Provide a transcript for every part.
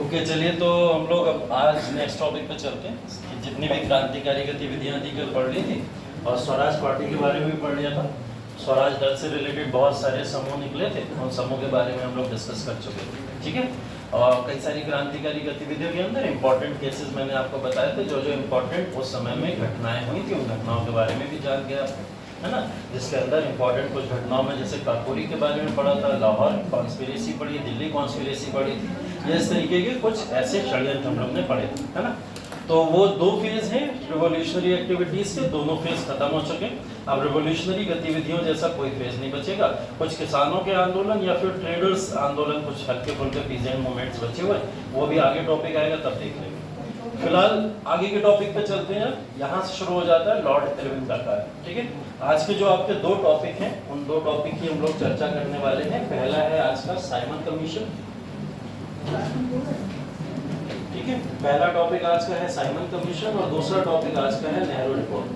Okay चलिए, तो हम लोग अब आज नेक्स्ट टॉपिक पे चलते हैं कि जितनी भी क्रांतिकारी गतिविधियां थी कल पढ़ ली थी और स्वराज पार्टी के बारे में भी पढ़ लिया था। स्वराज दल से रिलेटेड बहुत सारे समूह निकले थे, उन समूह के बारे में हम लोग डिस्कस कर चुके थे, ठीक है। और कई सारी क्रांतिकारी गतिविधियों के अंदर इंपॉर्टेंट केसेस मैंने आपको बताए थे, जो जो इम्पोर्टेंट उस समय में घटनाएं हुई थी, उन घटनाओं के बारे में भी जान गया, है ना। जिसके अंदर इंपॉर्टेंट कुछ घटनाओं में जैसे काकोरी के बारे में पढ़ा था, लाहौर कॉन्स्पिरेसी पढ़ी, दिल्ली कॉन्स्पिरेसी पढ़ी थी, ये इस तरीके के कुछ ऐसे षड्यंत्र हम लोग ने पढ़े थे, है ना। तो वो दो फेज हैं रिवोल्यूशनरी एक्टिविटीज के, दोनों फेज खत्म हो चुके हैं। अब रिवोल्यूशनरी गतिविधियों जैसा कोई फेज नहीं बचेगा। कुछ किसानों के आंदोलन या फिर ट्रेडर्स आंदोलन, कुछ हल्के फुल्के पीजेंट मूवमेंट्स बचे हुए, वो भी आगे टॉपिक आएगा तब देख लेंगे। फिलहाल आगे के टॉपिक पे चलते हैं। यहाँ से शुरू हो जाता है लॉर्ड इरविन का कार्य, ठीक है। आज के जो आपके दो टॉपिक हैं, उन दो टॉपिक की हम लोग चर्चा करने वाले हैं। पहला है आज का साइमन कमीशन, ठीक है। पहला टॉपिक आज का है साइमन कमीशन और दूसरा टॉपिक आज का है नेहरू रिपोर्ट,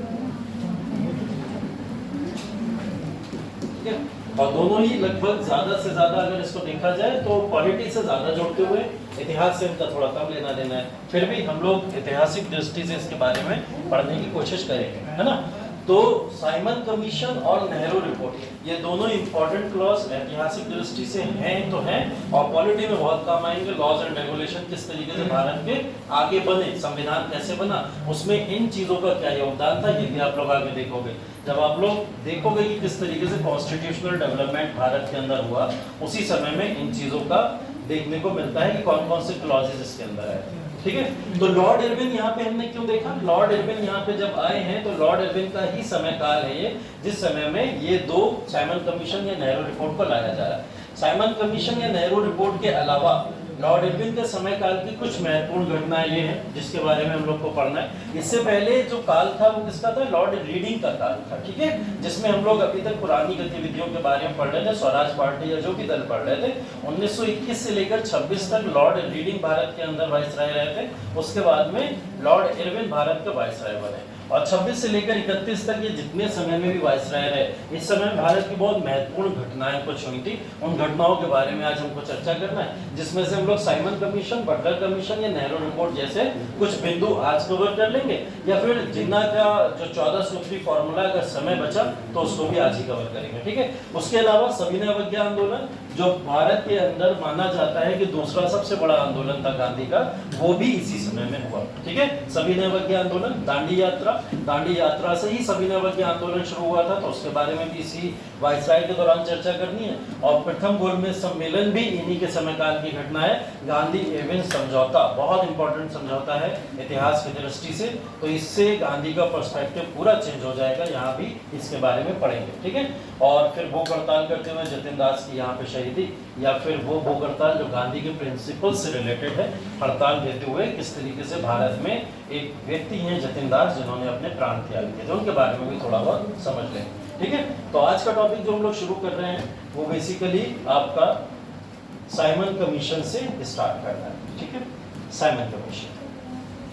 ठीक है। और दोनों ही लगभग ज्यादा से ज्यादा अगर इसको देखा जाए तो पॉलिटी से ज्यादा जोड़ते हुए, इतिहास से इनका थोड़ा कम लेना देना है, फिर भी हम लोग ऐतिहासिक दृष्टि से इसके बारे में पढ़ने की कोशिश करेंगे, है ना। तो साइमन कमीशन और नेहरू रिपोर्ट, ये दोनों इंपॉर्टेंट क्लॉज ऐतिहासिक दृष्टि से हैं तो हैं, और पॉलिटी में बहुत काम आएंगे। लॉज एंड रेगुलेशन किस तरीके से भारत के आगे बने, संविधान कैसे बना, उसमें इन चीजों का क्या योगदान था, ये भी आप लोग आगे देखोगे। जब आप लोग देखोगे कि किस तरीके से कॉन्स्टिट्यूशनल डेवलपमेंट भारत के अंदर हुआ, उसी समय में इन चीजों का देखने को मिलता है कि कौन कौन से क्लॉजेस इसके अंदर आए, ठीक है। तो लॉर्ड इरविन यहाँ पे हमने क्यों देखा, लॉर्ड इरविन यहाँ पे जब आए हैं तो लॉर्ड इरविन का ही समय काल है ये, जिस समय में ये दो साइमन कमीशन या नेहरू रिपोर्ट को लाया जा रहा है। साइमन कमीशन या नेहरू रिपोर्ट के अलावा लॉर्ड इरविन के समय काल की कुछ महत्वपूर्ण घटनाएं ये हैं जिसके बारे में हम लोग को पढ़ना है। इससे पहले जो काल था वो किसका था, लॉर्ड रीडिंग का काल था, ठीक है, जिसमें हम लोग अभी तक पुरानी गतिविधियों के बारे में पढ़ रहे थे। स्वराज पार्टी या जो भी दल पढ़ रहे थे, 1921 से लेकर 26 तक लॉर्ड रीडिंग भारत के अंदर वाइसराय रहे थे। उसके बाद में लॉर्ड इरविन भारत के वाइसराय बने, और 26 से लेकर 31 तक ये जितने समय में भी वाइसराय रहे, इस समय भारत की बहुत महत्वपूर्ण घटनाएं कुछ हुई थी। उन घटनाओं के बारे में आज हमको चर्चा करना है, जिसमें से हम लोग साइमन कमीशन, बटलर कमीशन या नेहरू रिपोर्ट जैसे कुछ बिंदु आज कवर कर लेंगे, या फिर जिन्ना का जो 14 सूत्री फॉर्मूला अगर समय बचा तो उसको भी आज ही कवर करेंगे, ठीक है। उसके अलावा सविनय अवज्ञा आंदोलन, जो भारत के अंदर माना जाता है कि दूसरा सबसे बड़ा आंदोलन था गांधी का, वो भी इसी समय में हुआ, ठीक है। सविनय अवज्ञा आंदोलन, दांडी यात्रा से ही सविनय अवज्ञा आंदोलन शुरू हुआ था, तो उसके बारे में भी इसी वाइसराय के दौरान चर्चा करनी है। और प्रथम गोलमेज सम्मेलन भी इन्हीं के समय काल की घटना है। गांधी इरविन समझौता बहुत इंपॉर्टेंट समझौता है इतिहास की दृष्टि से, तो इससे गांधी का पर्सपेक्टिव पूरा चेंज हो जाएगा, यहाँ भी इसके बारे में पढ़ेंगे, ठीक है। और फिर भूख हड़ताल करते हुए जतिन दास की यहाँ पे शहीदी, या फिर वो भूख हड़ताल जो गांधी के प्रिंसिपल से रिलेटेड है, हड़ताल देते हुए किस तरीके से भारत में एक व्यक्ति हैं जतिन दास जिन्होंने अपने प्राण त्याग किए थे, उनके बारे में भी थोड़ा बहुत समझ लें, ठीक है। तो आज का टॉपिक जो हम लोग शुरू कर रहे हैं वो बेसिकली आपका साइमन कमीशन से स्टार्ट करना है, ठीक है। साइमन कमीशन,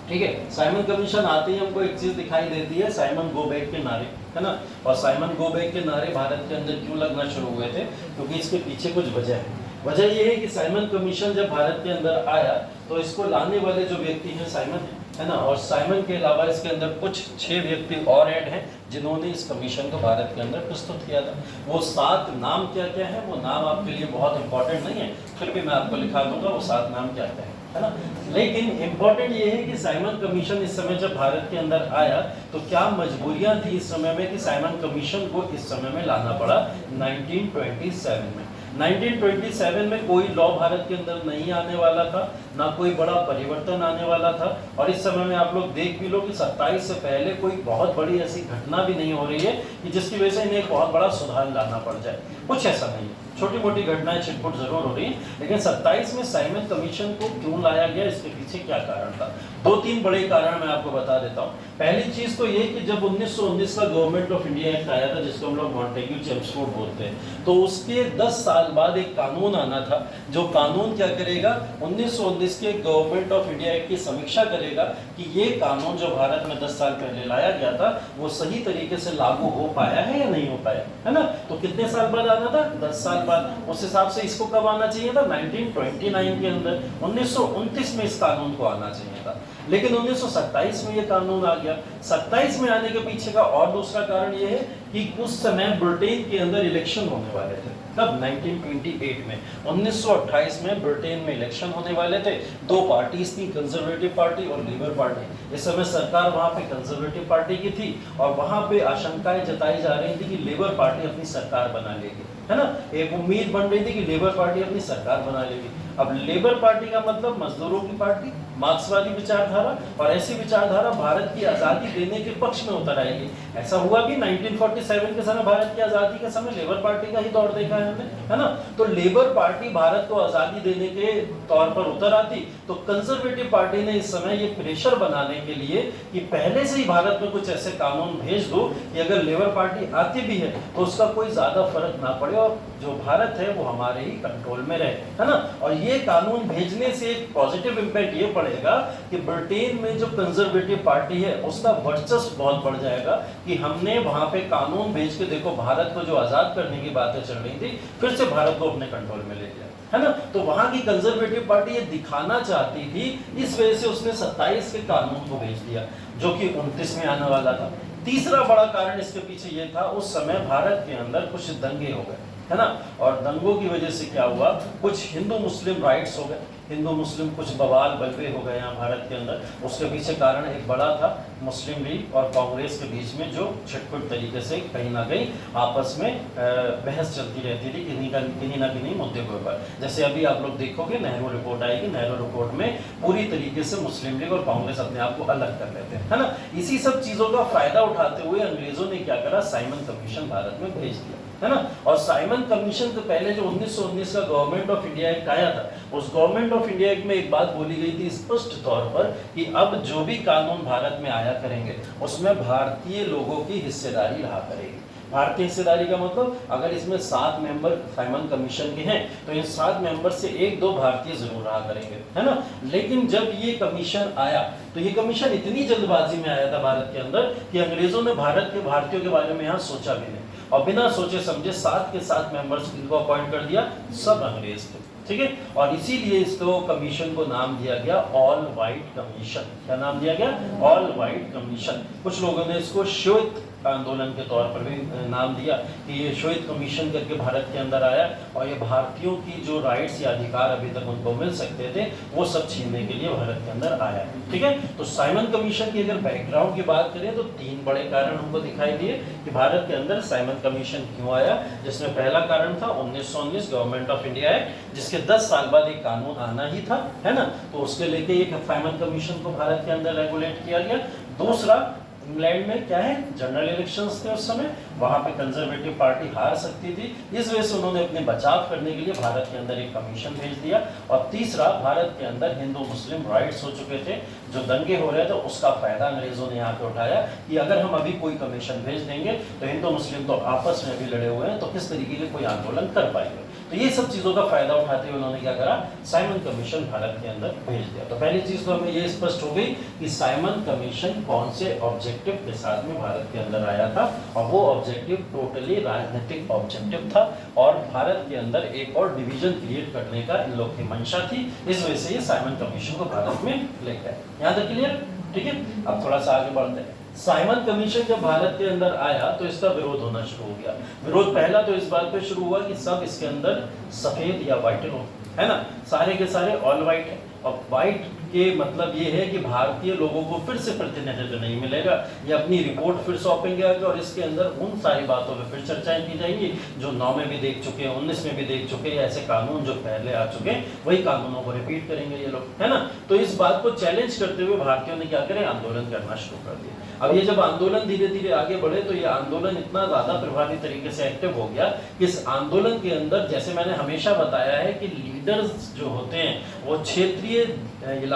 ठीक है। साइमन कमीशन आते ही हमको एक चीज दिखाई देती है, साइमन गो बैक के नारे, है ना। और साइमन गो बैक के नारे भारत के अंदर क्यों लगना शुरू हुए थे, क्योंकि इसके पीछे कुछ वजह है। वजह ये है कि साइमन कमीशन जब भारत के अंदर आया तो इसको लाने वाले जो व्यक्ति हैं साइमन है ना, और साइमन के अलावा इसके अंदर कुछ 6 व्यक्ति और ऐड हैं जिन्होंने इस कमीशन को भारत के अंदर प्रस्तुत किया था। वो 7 नाम क्या क्या है, वो नाम आपके लिए बहुत इंपॉर्टेंट नहीं है, फिर भी मैं आपको लिखा दूंगा वो 7 नाम क्या क्या है ना। लेकिन इंपॉर्टेंट ये है कि साइमन कमीशन इस समय जब भारत के अंदर आया तो क्या मजबूरियां थी इस समय में कि साइमन कमीशन को इस समय में लाना पड़ा 1927 में। 1927 में कोई लॉ भारत के अंदर नहीं आने वाला था, ना कोई बड़ा परिवर्तन आने वाला था, और इस समय में आप लोग देख भी लो कि 27 से पहले कोई बहुत बड़ी ऐसी घटना भी नहीं हो रही है कि जिसकी वजह से इन्हें एक बहुत बड़ा सुधार लाना पड़ जाए, कुछ ऐसा नहीं है। छोटी मोटी घटनाएं छिटपुट जरूर हो रही है, लेकिन 27 में साइमन कमीशन को क्यों लाया गया, इसके पीछे क्या कारण था। 2-3 बड़े कारण मैं आपको बता देता हूँ। पहली चीज तो ये कि जब 1919 का गवर्नमेंट ऑफ इंडिया एक्ट आया था, जिसको हम लोग मॉन्टेग्यू चेम्सफोर्ड बोलते हैं, तो उसके 10 साल साल बाद एक कानून आना था, जो कानून क्या करेगा, 1919 के गवर्नमेंट ऑफ इंडिया एक्ट की समीक्षा करेगा कि ये कानून जो भारत में 10 साल पहले लाया गया था वो सही तरीके से लागू हो पाया है या नहीं हो पाया, है ना। तो कितने साल बाद आना था, 10 साल बाद। उस हिसाब से इसको कब आना चाहिए था, 1929 के अंदर, 1929 में इस कानून को आना चाहिए था। लेकिन 1927 में ये कानून आ गया। 27 में आने के पीछे का और दूसरा कारण ये है कि उस समय ब्रिटेन के अंदर इलेक्शन होने वाले थे। तब 1928 में, 1928 में ब्रिटेन में इलेक्शन होने वाले थे। दो पार्टीज थी, कंजर्वेटिव पार्टी और लेबर पार्टी। इस समय सरकार वहां पे कंजर्वेटिव पार्टी की थी और वहां पे आशंकाएं जताई जा रही थी कि लेबर पार्टी अपनी सरकार बना लेगी, है ना। एक उम्मीद बन रही थी कि लेबर पार्टी अपनी सरकार बना लेगी। अब लेबर पार्टी का मतलब मजदूरों की पार्टी, मार्क्सवादी विचारधारा, और ऐसी विचारधारा भारत की आज़ादी देने के पक्ष में उतर आएगी। ऐसा हुआ कि 1947 के समय भारत की आज़ादी के समय लेबर पार्टी का ही दौर देखा है हमने, है ना। तो लेबर पार्टी भारत को आज़ादी देने के तौर पर उतर आती, तो कंजर्वेटिव पार्टी ने इस समय ये प्रेशर बनाने के लिए कि पहले से ही भारत में कुछ ऐसे कानून भेज दो कि अगर लेबर पार्टी आती भी है तो उसका कोई ज़्यादा फर्क ना पड़े और जो भारत है वो हमारे ही कंट्रोल में रहे, है ना। और ये कानून भेजने से एक पॉजिटिव इम्पैक्ट ये पड़ेगा कि ब्रिटेन में जो कंजर्वेटिव पार्टी है उसका वर्चस्व बहुत बढ़ जाएगा कि हमने वहां पे कानून भेज के, देखो भारत को जो आजाद करने की बातें चल रही थी, फिर से भारत को अपने कंट्रोल में ले लिया, है ना। तो वहां की कंजर्वेटिव पार्टी ये दिखाना चाहती थी, इस वजह से उसने 27 के कानून को भेज दिया जो कि 29 में आने वाला था। तीसरा बड़ा कारण इसके पीछे ये था, उस समय भारत के अंदर कुछ दंगे हो गए, है ना। और दंगों की वजह से क्या हुआ, कुछ हिंदू मुस्लिम राइट्स हो गए, हिंदू मुस्लिम कुछ बवाल बलवे हो गए यहाँ भारत के अंदर। उसके पीछे कारण एक बड़ा था मुस्लिम लीग और कांग्रेस के बीच में जो छिटपुट तरीके से कहीं ना कहीं आपस में बहस चलती रहती थी किन्हीं ना किन्हीं मुद्दे के ऊपर। जैसे अभी आप लोग देखोगे नेहरू रिपोर्ट आएगी, नेहरू रिपोर्ट में पूरी तरीके से मुस्लिम लीग और कांग्रेस अपने आप को अलग कर लेते हैं, है ना। इसी सब चीज़ों का फायदा उठाते हुए अंग्रेजों ने क्या करा, साइमन कमीशन भारत में भेज दिया, है ना। और साइमन कमीशन के पहले जो 1919 का गवर्नमेंट ऑफ इंडिया एक्ट आया था, उस गवर्नमेंट ऑफ इंडिया एक्ट में एक बात बोली गई थी स्पष्ट तौर पर कि अब जो भी कानून भारत में आया करेंगे उसमें भारतीय लोगों की हिस्सेदारी रहा करेगी। भारतीय हिस्सेदारी का मतलब, अगर इसमें 7 मेंबर साइमन कमीशन के हैं तो इन 7 मेंबर से 1-2 भारतीय जरूर रहा करेंगे, है ना। लेकिन जब ये कमीशन आया तो ये कमीशन इतनी जल्दबाजी में आया था भारत के अंदर कि अंग्रेजों ने भारत के भारतीयों के बारे में यहाँ सोचा भी नहीं और बिना सोचे समझे 7 के 7 मेंबर्स इनको अपॉइंट कर दिया, सब अंग्रेज थे, ठीक है। और इसीलिए इसको कमीशन को नाम दिया गया ऑल वाइट कमीशन। क्या नाम दिया गया, ऑल वाइट कमीशन। कुछ लोगों ने इसको श्वेत आंदोलन के तौर पर भी नाम दिया कि ये श्वेत कमीशन करके भारत के अंदर आया और ये भारतीयों की जो राइट्स या अधिकार अभी तक उनको मिल सकते थे वो सब छीनने के लिए भारत के अंदर आया, ठीक है। तो साइमन कमीशन की अगर बैकग्राउंड की बात करें तो 3 बड़े कारण हमको दिखाई दिए कि भारत के अंदर साइमन कमीशन क्यों आया, जिसमें पहला कारण था 1919 गवर्नमेंट ऑफ इंडिया एक्ट, जिसके 10 साल बाद एक कानून आना ही था, है ना। तो उसके लेके एक साइमन कमीशन को भारत के अंदर रेगुलेट किया गया। दूसरा, इंग्लैंड में क्या है, जनरल इलेक्शंस थे उस समय, वहां पे कंजर्वेटिव पार्टी हार सकती थी, इस वजह से उन्होंने अपने बचाव करने के लिए भारत के अंदर एक कमीशन भेज दिया। और तीसरा, भारत के अंदर हिंदू मुस्लिम राइट्स हो चुके थे, जो दंगे हो रहे थे उसका फायदा अंग्रेजों ने यहाँ पे उठाया कि अगर हम अभी कोई कमीशन भेज देंगे तो हिंदू मुस्लिम तो आपस में भी लड़े हुए हैं, तो किस तरीके के कोई आंदोलन कर पाएंगे। तो ये सब चीज़ों का फायदा उठाते हुए उन्होंने क्या करा, साइमन कमीशन भारत के अंदर भेज दिया। तो पहली चीज़ तो हमें ये स्पष्ट हो गई कि साइमन कमीशन कौन से ऑब्जेक्टिव के साथ में भारत के अंदर आया था, और वो ऑब्जेक्टिव टोटली राजनीतिक ऑब्जेक्टिव था और भारत के अंदर एक और डिवीजन क्रिएट करने का इन लोग की मंशा थी। इस वजह से ये साइमन कमीशन को भारत में लेकर आए। यहाँ तक क्लियर, ठीक है। अब थोड़ा सा आगे बढ़ते हैं। साइमन कमीशन जब भारत के अंदर आया तो इसका विरोध होना शुरू हो गया। विरोध पहला तो इस बात पे शुरू हुआ कि सब इसके अंदर सफेद या व्हाइट लोग, है ना, सारे के सारे ऑल व्हाइट है। और व्हाइट के मतलब ये है कि भारतीय लोगों को फिर से प्रतिनिधित्व नहीं मिलेगा, ये अपनी रिपोर्ट फिर सौंपेंगे आगे और इसके अंदर उन सारी बातों पर फिर चर्चाएं की जाएंगी जो 9 में भी देख चुके हैं, 19 में भी देख चुके हैं, ऐसे कानून जो पहले आ चुके हैं वही कानूनों को रिपीट करेंगे ये लोग, है ना। तो इस बात को चैलेंज करते हुए भारतीयों ने क्या करें, आंदोलन करना शुरू कर दिया। अब ये जब आंदोलन धीरे धीरे आगे बढ़े तो ये आंदोलन इतना ज़्यादा प्रभावी तरीके से एक्टिव हो गया कि इस आंदोलन के अंदर, जैसे मैंने हमेशा बताया है कि लीडर्स जो होते हैं वो क्षेत्रीय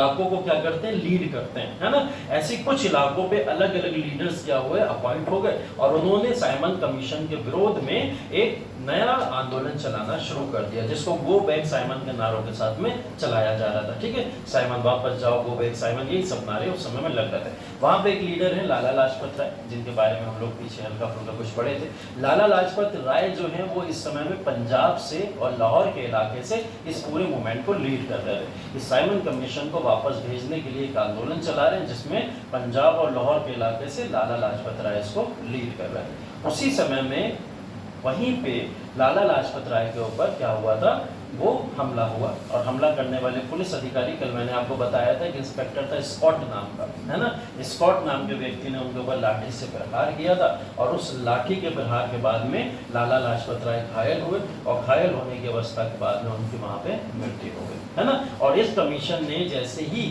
इलाकों को क्या करते हैं, लीड करते हैं, है ना। ऐसे कुछ इलाकों पे अलग अलग लीडर्स क्या हुए, अपॉइंट हो गए और उन्होंने साइमन कमीशन के विरोध में एक नया आंदोलन चलाना शुरू कर दिया, जिसको गो बैक साइमन के नारों के साथ में चलाया जा रहा था। ठीक है, साइमन वापस जाओ, गो बैक साइमन, यही सब नारे उस समय में लग रहे थे। वहां पे एक लीडर है लाला लाजपत राय, जिनके बारे में हम लोग पीछे हल्का फुल्का कुछ पढ़े थे। लाला लाजपत राय जो है वो इस समय में पंजाब से और लाहौर के इलाके से इस पूरे मूवमेंट को लीड कर रहे थे। इस साइमन कमीशन को वापस भेजने के लिए एक आंदोलन चला रहे हैं, जिसमें पंजाब और लाहौर के इलाके से लाला लाजपत राय इसको लीड कर रहे हैं। उसी समय में वहीं पे लाला लाजपत राय के ऊपर क्या हुआ था, वो हमला हुआ और हमला करने वाले पुलिस अधिकारी, कल मैंने आपको बताया था कि इंस्पेक्टर था स्कॉट नाम का, है ना। स्कॉट नाम के व्यक्ति ने उनके ऊपर लाठी से प्रहार किया था और उस लाठी के प्रहार के बाद में लाला लाजपत राय घायल हुए और घायल होने की अवस्था के बाद में उनकी वहाँ पे मृत्यु हो गई, है ना। और इस कमीशन ने जैसे ही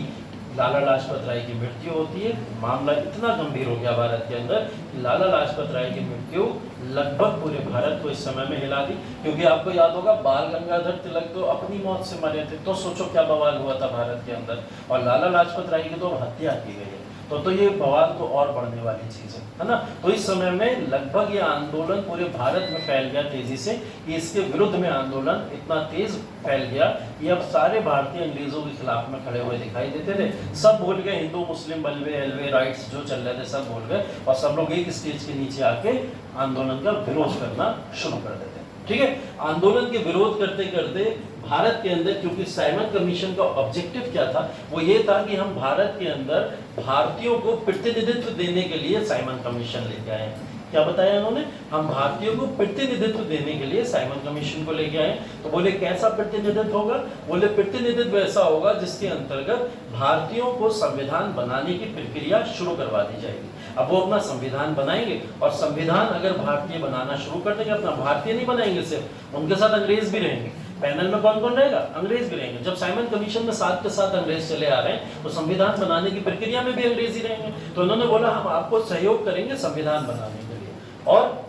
लाला लाजपत राय की मृत्यु होती है, मामला इतना गंभीर हो गया भारत के अंदर कि लाला लाजपत राय की मृत्यु लगभग पूरे भारत को इस समय में हिला दी। क्योंकि आपको याद होगा बाल गंगाधर तिलक तो अपनी मौत से मरे थे, तो सोचो क्या बवाल हुआ था भारत के अंदर, और लाला लाजपत राय की तो हत्या की गई है, तो ये बवाल तो और बढ़ने वाली चीज है ना। तो इस समय में लगभग ये आंदोलन पूरे भारत में फैल गया तेजी से, कि इसके विरुद्ध में आंदोलन इतना तेज फैल गया कि अब सारे भारतीय अंग्रेजों के खिलाफ में खड़े हुए दिखाई देते थे। सब भूल गए हिंदू मुस्लिम बलवे एलवे राइट्स जो चल रहे थे, सब भूल गए और सब लोग एक स्टेज के नीचे आके आंदोलन का विरोध करना शुरू कर देते। ठीक है, आंदोलन के विरोध करते करते भारत के अंदर, क्योंकि साइमन कमीशन का ऑब्जेक्टिव क्या था, वो ये था कि हम भारत के अंदर भारतीयों को प्रतिनिधित्व देने के लिए साइमन कमीशन लेके आए। क्या बताया उन्होंने, हम भारतीयों को प्रतिनिधित्व देने के लिए साइमन कमीशन को लेके आए। तो बोले कैसा प्रतिनिधित्व होगा, बोले प्रतिनिधित्व ऐसा होगा जिसके अंतर्गत भारतीयों को संविधान बनाने की प्रक्रिया शुरू करवा दी जाएगी। अब वो अपना संविधान बनाएंगे और संविधान अगर भारतीय बनाना शुरू कर देंगे, अपना भारतीय नहीं बनाएंगे सिर्फ, उनके साथ अंग्रेज भी रहेंगे। पैनल में कौन कौन रहेगा, अंग्रेज भी रहेंगे। जब साइमन कमीशन में साथ के साथ अंग्रेज चले आ रहे हैं, तो संविधान बनाने की प्रक्रिया में भी अंग्रेज ही रहेंगे। तो उन्होंने बोला हम आपको सहयोग करेंगे संविधान बनाने के लिए, और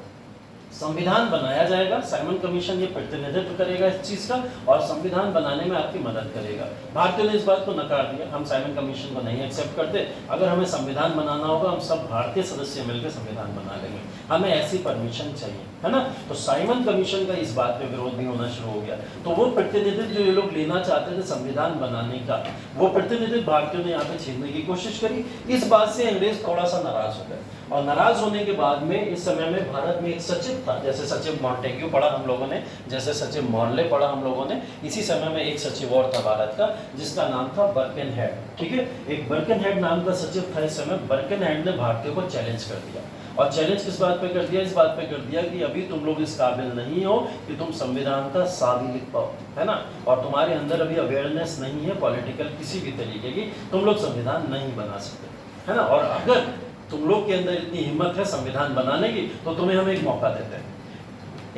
संविधान बनाया जाएगा। साइमन कमीशन ये प्रतिनिधित्व करेगा इस चीज का और संविधान बनाने में आपकी मदद करेगा। भारतीयों ने इस बात को नकार दिया, हम साइमन कमीशन को नहीं एक्सेप्ट करते, अगर हमें संविधान बनाना होगा हम सब भारतीय सदस्य मिलकर संविधान बना लेंगे, हमें ऐसी परमिशन चाहिए, है ना। तो साइमन कमीशन का इस बात पे विरोध भी होना शुरू हो गया। तो वो प्रतिनिधित्व जो ये लोग लेना चाहते थे संविधान बनाने का, वो प्रतिनिधित्व भारतीयों ने यहाँ पे छीनने की कोशिश करी। इस बात से अंग्रेज थोड़ा सा नाराज हो गए और नाराज होने के बाद में इस समय में भारत में एक सचिव था, जैसे सचिव मॉन्टेग्यू पढ़ा हम लोगों ने, जैसे सचिव मॉर्ले पढ़ा हम लोगों ने, इसी समय में एक सचिव और था भारत का जिसका नाम था बर्किनहेड। ठीक है, एक बर्किनहेड नाम का सचिव था इस समय। बर्किनहेड ने भारतीयों को चैलेंज कर दिया, और चैलेंज किस बात पे कर दिया, इस बात पे कर दिया कि अभी तुम लोग इस काबिल नहीं हो कि तुम संविधान का सा भी लिख पाओ, है ना, और तुम्हारे अंदर अभी अवेयरनेस नहीं है पॉलिटिकल किसी भी तरीके की, तुम लोग संविधान नहीं बना सकते, है ना। और अगर तुम लोग के अंदर इतनी हिम्मत है संविधान बनाने की, तो तुम्हें हम एक मौका देते हैं,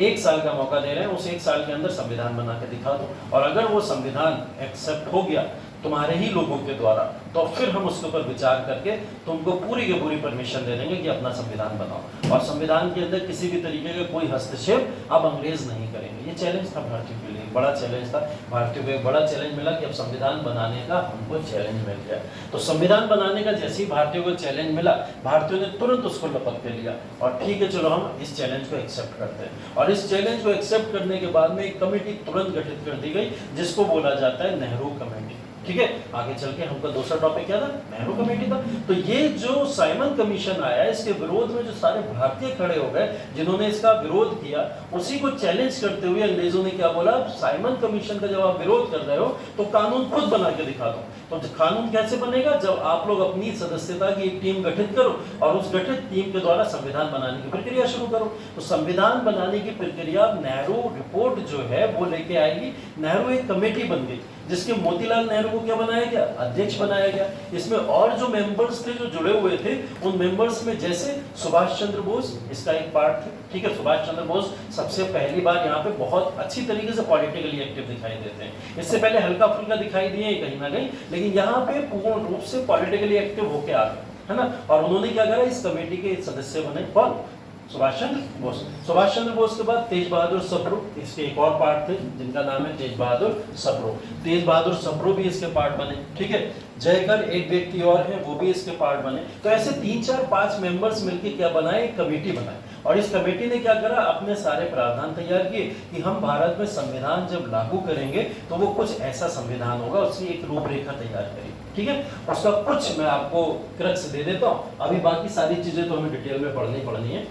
1 साल का मौका दे रहे हैं, उस 1 साल के अंदर संविधान बना के दिखा दो, और अगर वो संविधान एक्सेप्ट हो गया तुम्हारे ही लोगों के द्वारा, तो फिर हम उसके ऊपर विचार करके तुमको पूरी की पूरी परमिशन दे देंगे कि अपना संविधान बनाओ, और संविधान के अंदर किसी भी तरीके का कोई हस्तक्षेप अब अंग्रेज नहीं करेंगे। ये चैलेंज था भारतीयों के लिए, बड़ा चैलेंज था भारतीयों को, एक बड़ा चैलेंज मिला कि अब संविधान बनाने का हमको चैलेंज मिल गया। तो संविधान बनाने का जैसे ही भारतीयों को चैलेंज मिला, भारतीयों ने तुरंत उसको लपक के लिया और ठीक है चलो हम इस चैलेंज को एक्सेप्ट करते हैं। और इस चैलेंज को एक्सेप्ट करने के बाद में एक कमेटी तुरंत गठित कर दी गई, जिसको बोला जाता है नेहरू कमेटी। ठीक है, आगे चल के हमका दूसरा टॉपिक क्या था, नेहरू कमेटी था। तो ये जो साइमन कमीशन आया, इसके विरोध में जो सारे भारतीय खड़े हो गए जिन्होंने इसका विरोध किया, उसी को चैलेंज करते हुए अंग्रेजों ने क्या बोला, साइमन कमीशन का जब आप विरोध कर रहे हो तो कानून खुद बना के दिखा दो। तो कानून कैसे बनेगा, जब आप लोग अपनी सदस्यता की एक टीम गठित करो और उस गठित टीम के द्वारा संविधान बनाने की प्रक्रिया शुरू करो। तो संविधान बनाने की प्रक्रिया नेहरू रिपोर्ट जो है वो लेके आएगी। नेहरू एक कमेटी बन गई जिसके मोतीलाल नेहरू को क्या बनाया गया, अध्यक्ष बनाया गया। इसमें और जो मेंबर्स थे जो जुड़े हुए थे, उन मेंबर्स में जैसे सुभाष चंद्र बोस इसका एक पार्ट थे। ठीक है, सुभाष चंद्र बोस सबसे पहली बार यहाँ पे बहुत अच्छी तरीके से पॉलिटिकली एक्टिव दिखाई देते हैं। इससे पहले हल्का फुल्का दिखाई दिए कहीं ना कहीं, लेकिन यहाँ पे पूर्ण रूप से पॉलिटिकली एक्टिव होके आ गए, है ना। और उन्होंने क्या करा, इस कमेटी के सदस्य बने कौन, सुभाष चंद्र बोस। सुभाष चंद्र बोस के बाद तेज बहादुर सप्रू, इसके एक और पार्ट थे जिनका नाम है तेज बहादुर सप्रू। तेज बहादुर सप्रू भी इसके पार्ट बने, ठीक है। जयकर एक व्यक्ति और है, वो भी इसके पार्ट बने। तो ऐसे 3 4 5 मेंबर्स मिलके क्या बनाए, एक कमेटी बनाई, और इस कमेटी ने क्या करा, अपने सारे प्रावधान तैयार किए कि हम भारत में संविधान जब लागू करेंगे तो वो कुछ ऐसा संविधान होगा, उसकी एक रूपरेखा तैयार करी, ठीक है। उसका कुछ मैं आपको क्रक्स दे देता हूँ, अभी बाकी सारी चीजें तो हमें डिटेल में पढ़नी है,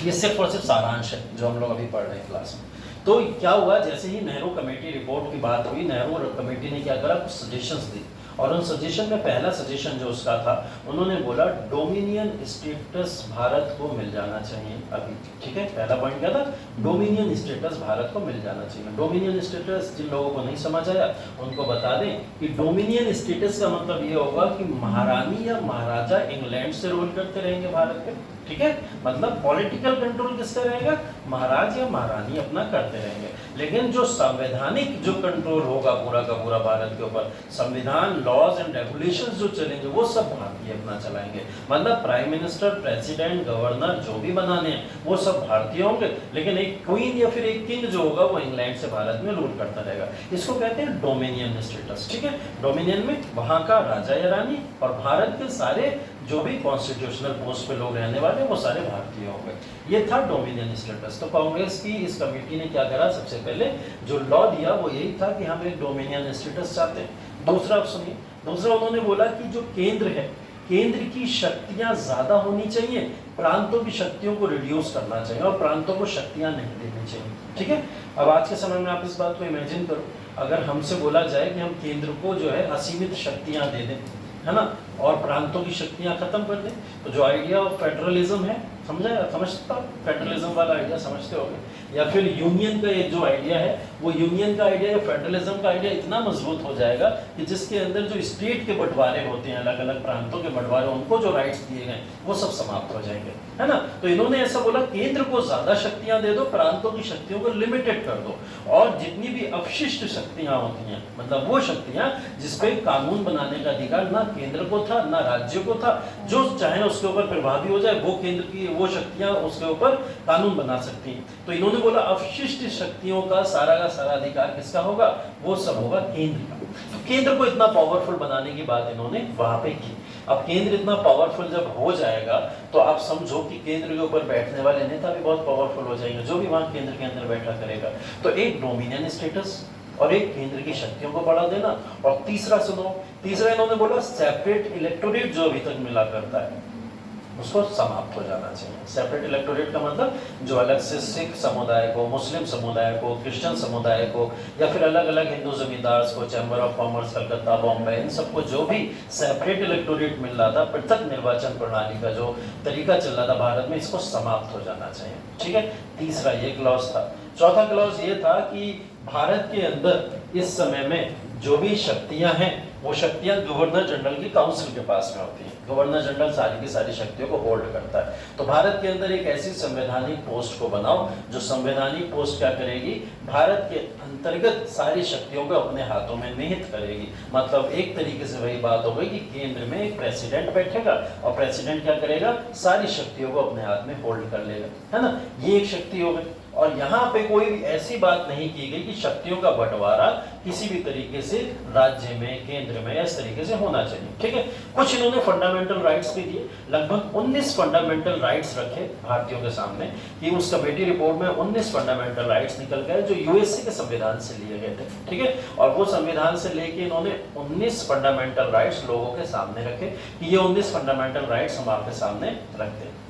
ये सिर्फ और सिर्फ सारांश है जो हम लोग अभी पढ़ रहे हैं क्लास में। तो क्या हुआ, जैसे ही नेहरू कमेटी रिपोर्ट की बात हुई, नेहरू कमेटी ने क्या करा, कुछ सजेशंस दी, और उन सजेशन में पहला सजेशन जो उसका था, उन्होंने बोला डोमिनियन स्टेटस भारत को मिल जाना चाहिए अभी, ठीक है। पहला पॉइंट क्या था, डोमिनियन स्टेटस भारत को मिल जाना चाहिए। डोमिनियन स्टेटस जिन लोगों को नहीं समझ आया उनको बता दें कि डोमिनियन स्टेटस का मतलब ये होगा कि महारानी या महाराजा इंग्लैंड से रूल करते रहेंगे भारत पे, ठीक है। मतलब पॉलिटिकल कंट्रोल किसका रहेगा, महाराज या महारानी अपना करते रहेंगे, लेकिन जो संवैधानिक जो कंट्रोल होगा पूरा का पूरा भारत के ऊपर, संविधान, लॉज एंड रेगुलेशंस जो चलेंगे वो सब भारतीय अपना चलाएंगे। मतलब प्राइम मिनिस्टर, प्रेसिडेंट, गवर्नर जो भी बनाने हैं वो सब भारतीय होंगे, लेकिन एक क्वीन या फिर एक किंग जो होगा वो इंग्लैंड से भारत में रूल करता रहेगा। इसको कहते हैं डोमिनियन स्टेटस, ठीक है। डोमिनियन में वहां का राजा या रानी और भारत के सारे जो भी कॉन्स्टिट्यूशनल पोस्ट पे लोग रहने वाले वो सारे भारतीय हो गए। ये था डोमिनियन स्टेटस। तो कांग्रेस की इस कमेटी ने क्या करा, सबसे पहले जो लॉ दिया वो यही था कि हम एक डोमिनियन स्टेटस चाहते हैं। दूसरा सुनिए, दूसरा उन्होंने बोला कि जो केंद्र है, केंद्र की शक्तियां ज्यादा होनी चाहिए, प्रांतों की शक्तियों को रिड्यूस करना चाहिए और प्रांतों को शक्तियां नहीं देनी चाहिए, ठीक है। अब आज के समय में आप इस बात को इमेजिन करो, अगर हमसे बोला जाए कि हम केंद्र को जो है असीमित शक्तियां दे दें, है ना, और प्रांतों की शक्तियां खत्म कर दें, तो जो आइडिया ऑफ फेडरलिज्म है, समझता फेडरलिज्म वाला आइडिया समझते होगे, या फिर यूनियन का ये जो आइडिया है, वो यूनियन का आइडिया या फेडरलिज्म का आइडिया इतना मजबूत हो जाएगा कि जिसके अंदर जो स्टेट के बंटवारे होते हैं, अलग अलग प्रांतों के बंटवारे, उनको जो राइट्स दिए गए वो सब समाप्त हो जाएंगे, है ना। तो इन्होंने ऐसा बोला, केंद्र को ज्यादा शक्तियां दे दो, प्रांतों की शक्तियों को लिमिटेड कर दो, और जितनी भी अपशिष्ट शक्तियां होती हैं, मतलब वो शक्तियां जिसपे कानून बनाने का अधिकार ना केंद्र को था ना राज्य को था, जो चाहे उसके ऊपर प्रभावी हो जाए, वो केंद्र की वो शक्तियां उसके ऊपर कानून बना सकती हैं। तो इन्होंने बोला अपशिष्ट शक्तियों का सारा अधिकार किसका होगा, वो सब होगा केंद्र का। तो केंद्र को इतना पावरफुल बनाने की बात इन्होंने वहां पे की। अब केंद्र इतना पावरफुल जब हो जाएगा तो आप समझो कि केंद्र के ऊपर बैठने वाले नेता भी बहुत पावरफुल हो जाएंगे, जो भी वहां केंद्र के अंदर बैठा करेगा। तो एक डोमिनियन स्टेटस और एक केंद्र की शक्तियों को बढ़ा देना, और तीसरा सुनो, तीसरा इन्होंने बोला सेपरेट इलेक्टोरेट जो अभी तक मिला करता है उसको समाप्त हो जाना चाहिए। सेपरेट इलेक्टोरेट का मतलब जो अलग से सिख समुदाय को, मुस्लिम समुदाय को, क्रिश्चियन समुदाय को, या फिर अलग अलग हिंदू जमींदार्स को, chamber of commerce Calcutta, Bombay, इन सबको जो भी सेपरेट इलेक्टोरेट मिल रहा था, पृथक निर्वाचन प्रणाली का जो तरीका चल रहा था भारत में, इसको समाप्त हो जाना चाहिए, ठीक है। तीसरा ये क्लॉज था। चौथा क्लॉज ये था कि भारत के अंदर इस समय में जो भी शक्तियां हैं वो शक्तियां गवर्नर जनरल की काउंसिल के पास में होती हैं। गवर्नर जनरल सारी की सारी शक्तियों को होल्ड करता है। तो भारत के अंदर एक ऐसी संवैधानिक पोस्ट को बनाओ जो संवैधानिक पोस्ट क्या करेगी, भारत के अंतर्गत सारी शक्तियों को अपने हाथों में निहित करेगी। मतलब एक तरीके से वही बात हो गई कि केंद्र में एक प्रेसिडेंट बैठेगा और प्रेसिडेंट क्या करेगा, सारी शक्तियों को अपने हाथ में होल्ड कर लेगा, है ना। ये एक शक्ति हो गई। और यहाँ पे कोई ऐसी बात नहीं की गई कि शक्तियों का बंटवारा किसी भी तरीके से राज्य में, केंद्र में इस तरीके से होना चाहिए, ठीक है। कुछ इन्होंने फंडामेंटल राइट्स भी दिए, लगभग 19 फंडामेंटल राइट्स रखे भारतीयों के सामने, कि उस कमेटी रिपोर्ट में 19 फंडामेंटल राइट्स निकल गए जो यूएसए के संविधान से लिए गए थे, ठीक है। और वो संविधान से लेके इन्होंने 19 फंडामेंटल राइट्स लोगों के सामने रखे कि ये 19 फंडामेंटल राइट्स हम आपके सामने रखते हैं।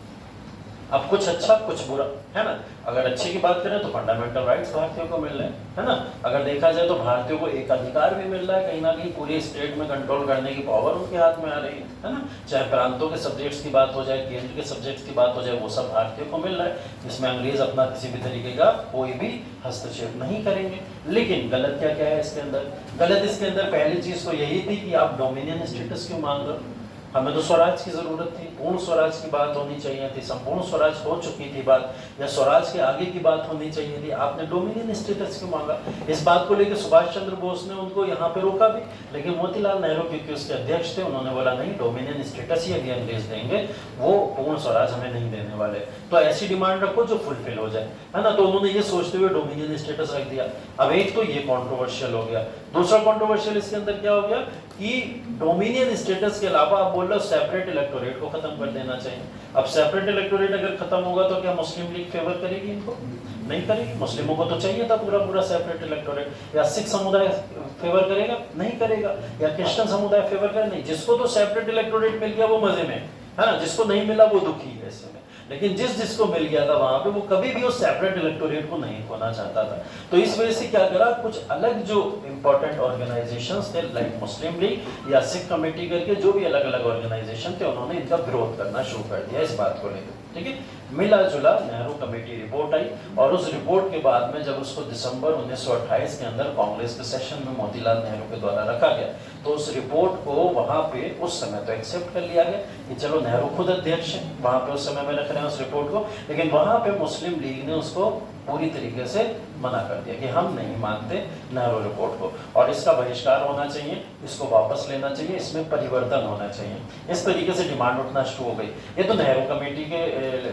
अब कुछ अच्छा कुछ बुरा, है ना। अगर अच्छे की बात करें तो फंडामेंटल राइट्स भारतीयों को मिल रहे हैं, है ना। अगर देखा जाए तो भारतीयों को एक अधिकार भी मिल रहा है, कहीं ना कहीं पूरे स्टेट में कंट्रोल करने की पावर उनके हाथ में आ रही है ना। चाहे प्रांतों के सब्जेक्ट्स की बात हो जाए, केंद्र के सब्जेक्ट्स की बात हो जाए, वो सब भारतीयों को मिल रहा है, जिसमें अंग्रेज अपना किसी भी तरीके का कोई भी हस्तक्षेप नहीं करेंगे। लेकिन गलत क्या क्या है इसके अंदर, गलत इसके अंदर पहली चीज तो यही थी कि आप डोमिनियन स्टेटस क्यों मांग रहे हो, हमें तो स्वराज की जरूरत थी, पूर्ण स्वराज की बात होनी चाहिए थी, संपूर्ण स्वराज हो चुकी थी बात, या स्वराज के आगे की बात होनी चाहिए थी। आपने डोमिनियन स्टेटस क्यों मांगा? इस बात को लेकर सुभाष चंद्र बोस ने उनको यहाँ पे रोका भी, लेकिन मोतीलाल नेहरू क्योंकि उसके अध्यक्ष थे, उन्होंने बोला नहीं, डोमिनियन स्टेटस ही अभी अंग्रेज देंगे, वो पूर्ण स्वराज हमें नहीं देने वाले, तो ऐसी डिमांड रखो जो फुलफिल हो जाए, है ना। तो उन्होंने ये सोचते हुए डोमिनियन स्टेटस रख दिया। अब एक तो ये कॉन्ट्रोवर्शियल हो गया। दूसरा कॉन्ट्रोवर्शियल इसके अंदर क्या हो गया कि डोमिनियन स्टेटस के अलावा आप बोल रहे हो सेपरेट इलेक्टोरेट को खत्म कर देना चाहिए। अब सेपरेट इलेक्टोरेट अगर खत्म होगा तो क्या मुस्लिम लीग फेवर करेगी इनको? नहीं करेगी। मुस्लिमों को तो चाहिए था पूरा पूरा सेपरेट इलेक्टोरेट। या सिख समुदाय फेवर करेगा? नहीं करेगा। या क्रिश्चियन समुदाय फेवर करे? नहीं। जिसको तो सेपरेट इलेक्टोरेट मिल गया वो मजे में है ना, जिसको नहीं मिला वो दुखी है ऐसे में। लेकिन जिसको मिल गया था वहां पे वो कभी भी उस सेपरेट इलेक्टोरेट को नहीं खोना चाहता था। तो इस वजह से क्या करा, कुछ अलग जो इंपॉर्टेंट ऑर्गेनाइजेशंस थे लाइक मुस्लिम लीग या सिख कमेटी करके जो भी अलग अलग ऑर्गेनाइजेशन थे, उन्होंने इनका विरोध करना शुरू कर दिया इस बात को लेकर। ठीक है, मिला जुला नेहरू कमेटी रिपोर्ट आई, और उस रिपोर्ट के बाद में जब उसको दिसंबर 1928 के अंदर कांग्रेस के सेशन में मोतीलाल नेहरू के द्वारा रखा गया, तो उस रिपोर्ट को वहां पे उस समय तो एक्सेप्ट कर लिया गया कि चलो नेहरू खुद अध्यक्ष हैं, वहां पे उस समय में रख रहे हैं उस रिपोर्ट को, लेकिन वहां पे मुस्लिम लीग ने उसको पूरी तरीके से मना कर दिया कि हम नहीं मानते नेहरू रिपोर्ट को, और इसका बहिष्कार होना चाहिए, इसको वापस लेना चाहिए, इसमें परिवर्तन होना चाहिए। इस तरीके से डिमांड उठना शुरू हो गई। ये तो नेहरू कमेटी के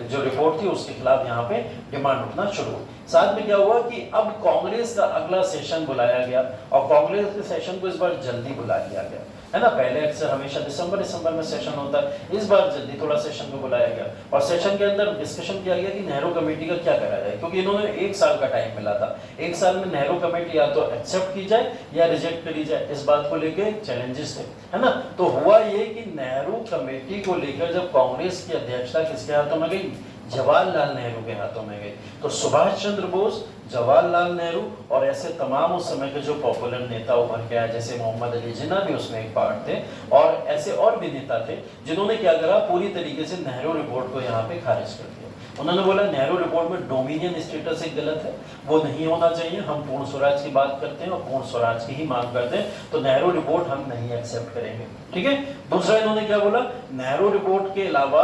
जो रिपोर्ट थी उसके खिलाफ यहाँ पे डिमांड उठना शुरू हुई। साथ में क्या हुआ कि अब कांग्रेस का अगला सेशन बुलाया गया, और कांग्रेस के सेशन को इस बार जल्दी बुला लिया गया, है ना। पहले अक्सर हमेशा दिसंबर में सेशन होता है, इस बार जल्दी थोड़ा सेशन को बुलाया गया, और सेशन के अंदर डिस्कशन किया गया कि नेहरू कमेटी का क्या करा जाए, क्योंकि इन्होंने 1 साल का टाइम मिला था। 1 साल में नेहरू कमेटी या तो एक्सेप्ट की जाए या रिजेक्ट करी जाए, इस बात को लेकर चैलेंजेस थे, है ना। तो हुआ ये कि नेहरू कमेटी को लेकर जब कांग्रेस की अध्यक्षता किसके हाथों में गई, जवाहरलाल नेहरू के हाथों में गई, तो सुभाष चंद्र बोस, जवाहरलाल नेहरू और ऐसे तमाम उस समय के जो पॉपुलर नेता उभर के आए, जैसे मोहम्मद अली जिन्ना भी उसमें एक पार्ट थे, और ऐसे और भी नेता थे जिन्होंने क्या करा, पूरी तरीके से नेहरू रिपोर्ट को यहाँ पे खारिज कर दिया। उन्होंने बोला नेहरू रिपोर्ट में डोमिनियन स्टेटस एक गलत है, वो नहीं होना चाहिए, हम पूर्ण स्वराज की बात करते हैं और पूर्ण स्वराज की ही मांग करते हैं, तो नेहरू रिपोर्ट हम नहीं एक्सेप्ट करेंगे। ठीक है। दूसरा इन्होंने क्या बोला, नेहरू रिपोर्ट के अलावा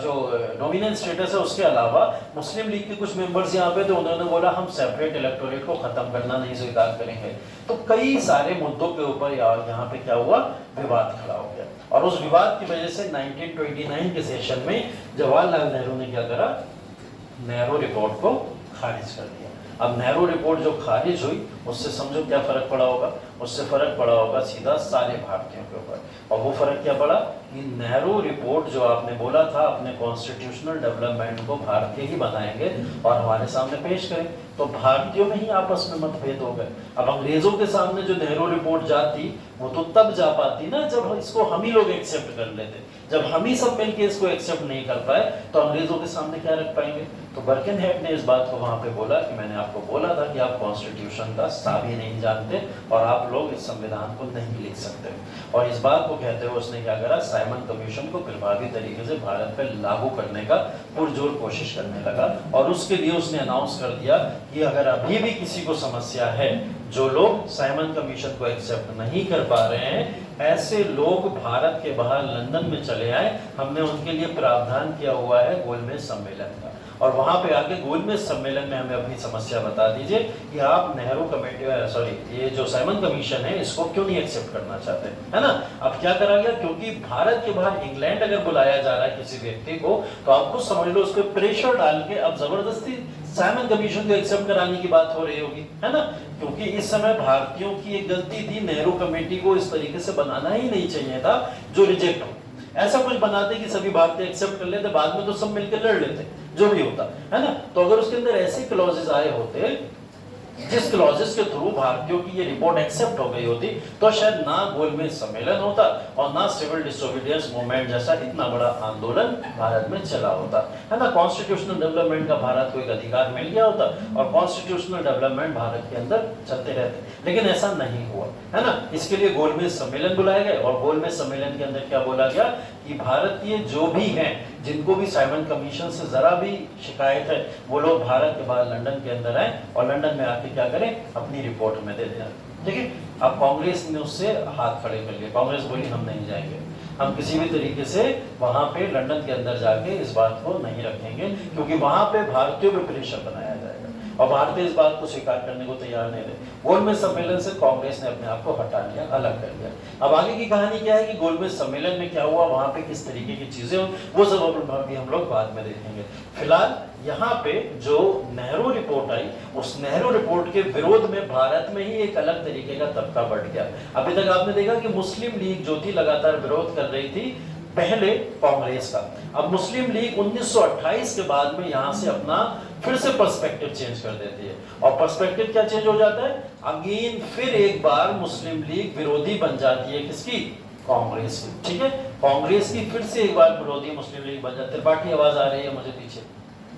जो डोमिनियन स्टेटस है उसके अलावा मुस्लिम लीग के कुछ मेंबर्स यहाँ पे, तो उन्होंने बोला हम सेपरेट इलेक्टोरेट को खत्म करना नहीं स्वीकार करेंगे। तो कई सारे मुद्दों के ऊपर यहाँ पे क्या हुआ, विवाद खड़ा हो गया, और उस विवाद की वजह से 1929 के सेशन में जवाहरलाल नेहरू ने क्या करा, नेहरू रिपोर्ट को खारिज कर दिया। अब नेहरू रिपोर्ट जो खारिज हुई उससे समझो क्या फर्क पड़ा होगा, उससे फर्क पड़ा होगा सीधा सारे भारतीयों के ऊपर। और वो फर्क क्या पड़ा कि नेहरू रिपोर्ट जो आपने बोला था अपने कॉन्स्टिट्यूशनल डेवलपमेंट को भारतीय ही बनाएंगे और हमारे सामने पेश करें, तो भारतीयों में ही आपस में मतभेद हो गए। अब अंग्रेजों के सामने जो नेहरू रिपोर्ट जाती वो तो तब जा पाती ना जब इसको हम ही लोग एक्सेप्ट कर लेते। जब हम ही सब मिलके इसको एक्सेप्ट नहीं कर पाए तो अंग्रेजों के सामने क्या रख पाएंगे। तो बर्किनहेड ने इस बात को वहां पे बोला कि मैंने आपको बोला था कि आप कॉन्स्टिट्यूशन का सा भी नहीं जानते और आप लोग इस संविधान को नहीं लिख सकते। और इस बात को कहते हुए उसने क्या करा, साइमन कमीशन को प्रभावी तरीके से भारत पर लागू करने का पुरजोर कोशिश करने लगा। और उसके लिए उसने अनाउंस कर दिया कि अगर अभी भी किसी को समस्या है, जो लोग साइमन कमीशन को एक्सेप्ट नहीं कर पा रहे हैं, ऐसे लोग भारत के बाहर लंदन में चले आए। हमने उनके लिए प्रावधान किया हुआ है गोलमेज सम्मेलन का, और वहां पे आके गोलमेज सम्मेलन में हमें अपनी समस्या बता दीजिए कि आप नेहरू कमेटी ये जो साइमन कमीशन है इसको क्यों नहीं एक्सेप्ट करना चाहते, है ना। अब क्या करा गया, क्योंकि भारत के बाहर इंग्लैंड अगर बुलाया जा रहा है किसी व्यक्ति को, तो आपको समझ लो उस पर प्रेशर डाल के अब जबरदस्ती साइमन कमीशन को एक्सेप्ट कराने की बात हो रही होगी, है ना। क्योंकि इस समय भारतीयों की एक गलती थी, नेहरू कमेटी को इस तरीके से बनाना ही नहीं चाहिए था जो रिजेक्ट हो। ऐसा कुछ बनाते कि सभी भारतीय एक्सेप्ट कर लेते, बाद में तो सब मिलकर लड़ लेते, जो भी होता, है ना। तो अगर उसके अंदर ऐसे क्लॉजेस आए होते जिस क्लॉजेस के थ्रू भारतीयों की ये रिपोर्ट एक्सेप्ट हो गई होती, तो शायद ना गोलमेज सम्मेलन होता और ना सिविल डिसोबीडियंस मूवमेंट जैसा इतना बड़ा आंदोलन भारत में चला होता, है ना। कॉन्स्टिट्यूशनल डेवलपमेंट का भारत को एक अधिकार मिल गया होता और कॉन्स्टिट्यूशनल डेवलपमेंट भारत के अंदर चलते रहते, लेकिन ऐसा नहीं हुआ, है ना। इसके लिए गोलमेज सम्मेलन बुलाए गए, और गोलमेज सम्मेलन के अंदर क्या बोला गया कि भारतीय जो भी हैं, जिनको भी साइमन कमीशन से जरा भी शिकायत है, वो लोग भारत के बाद लंदन के अंदर आए और लंदन में आके क्या करें, अपनी रिपोर्ट में दे दें। ठीक है। अब कांग्रेस ने उससे हाथ खड़े कर लिए, कांग्रेस बोली हम नहीं जाएंगे। हम किसी भी तरीके से वहां पे लंदन के अंदर जाके इस बात को नहीं रखेंगे, क्योंकि वहां पे भारतीयों पे प्रेशर बनाया जाएगा और भारतीय इस बात को स्वीकार करने को तैयार नहीं थे। गोलमेज सम्मेलन से कांग्रेस ने अपने आप को हटा लिया, अलग कर लिया। अब आगे की कहानी क्या है कि गोलमेज सम्मेलन में क्या हुआ, वहां पे किस तरीके की चीजें हुई, वो सब अभी हम लोग बाद में देखेंगे। फिलहाल यहाँ पे जो नेहरू रिपोर्ट आई, उस नेहरू रिपोर्ट के विरोध में भारत में ही एक अलग तरीके का तबका बढ़ गया। अभी तक आपने देखा कि मुस्लिम लीग जो थी लगातार विरोध कर रही थी पहले कांग्रेस का। अब मुस्लिम लीग 1928 के बाद में यहाँ से अपना फिर से पर्सपेक्टिव चेंज कर देती है। और पर्सपेक्टिव क्या चेंज हो जाता है, अगेन फिर एक बार मुस्लिम लीग विरोधी बन जाती है, किसकी, कांग्रेस की। ठीक है, कांग्रेस की फिर से एक बार विरोधी मुस्लिम लीग बन जाती है। त्रिपाठी आवाज आ रही है मुझे पीछे,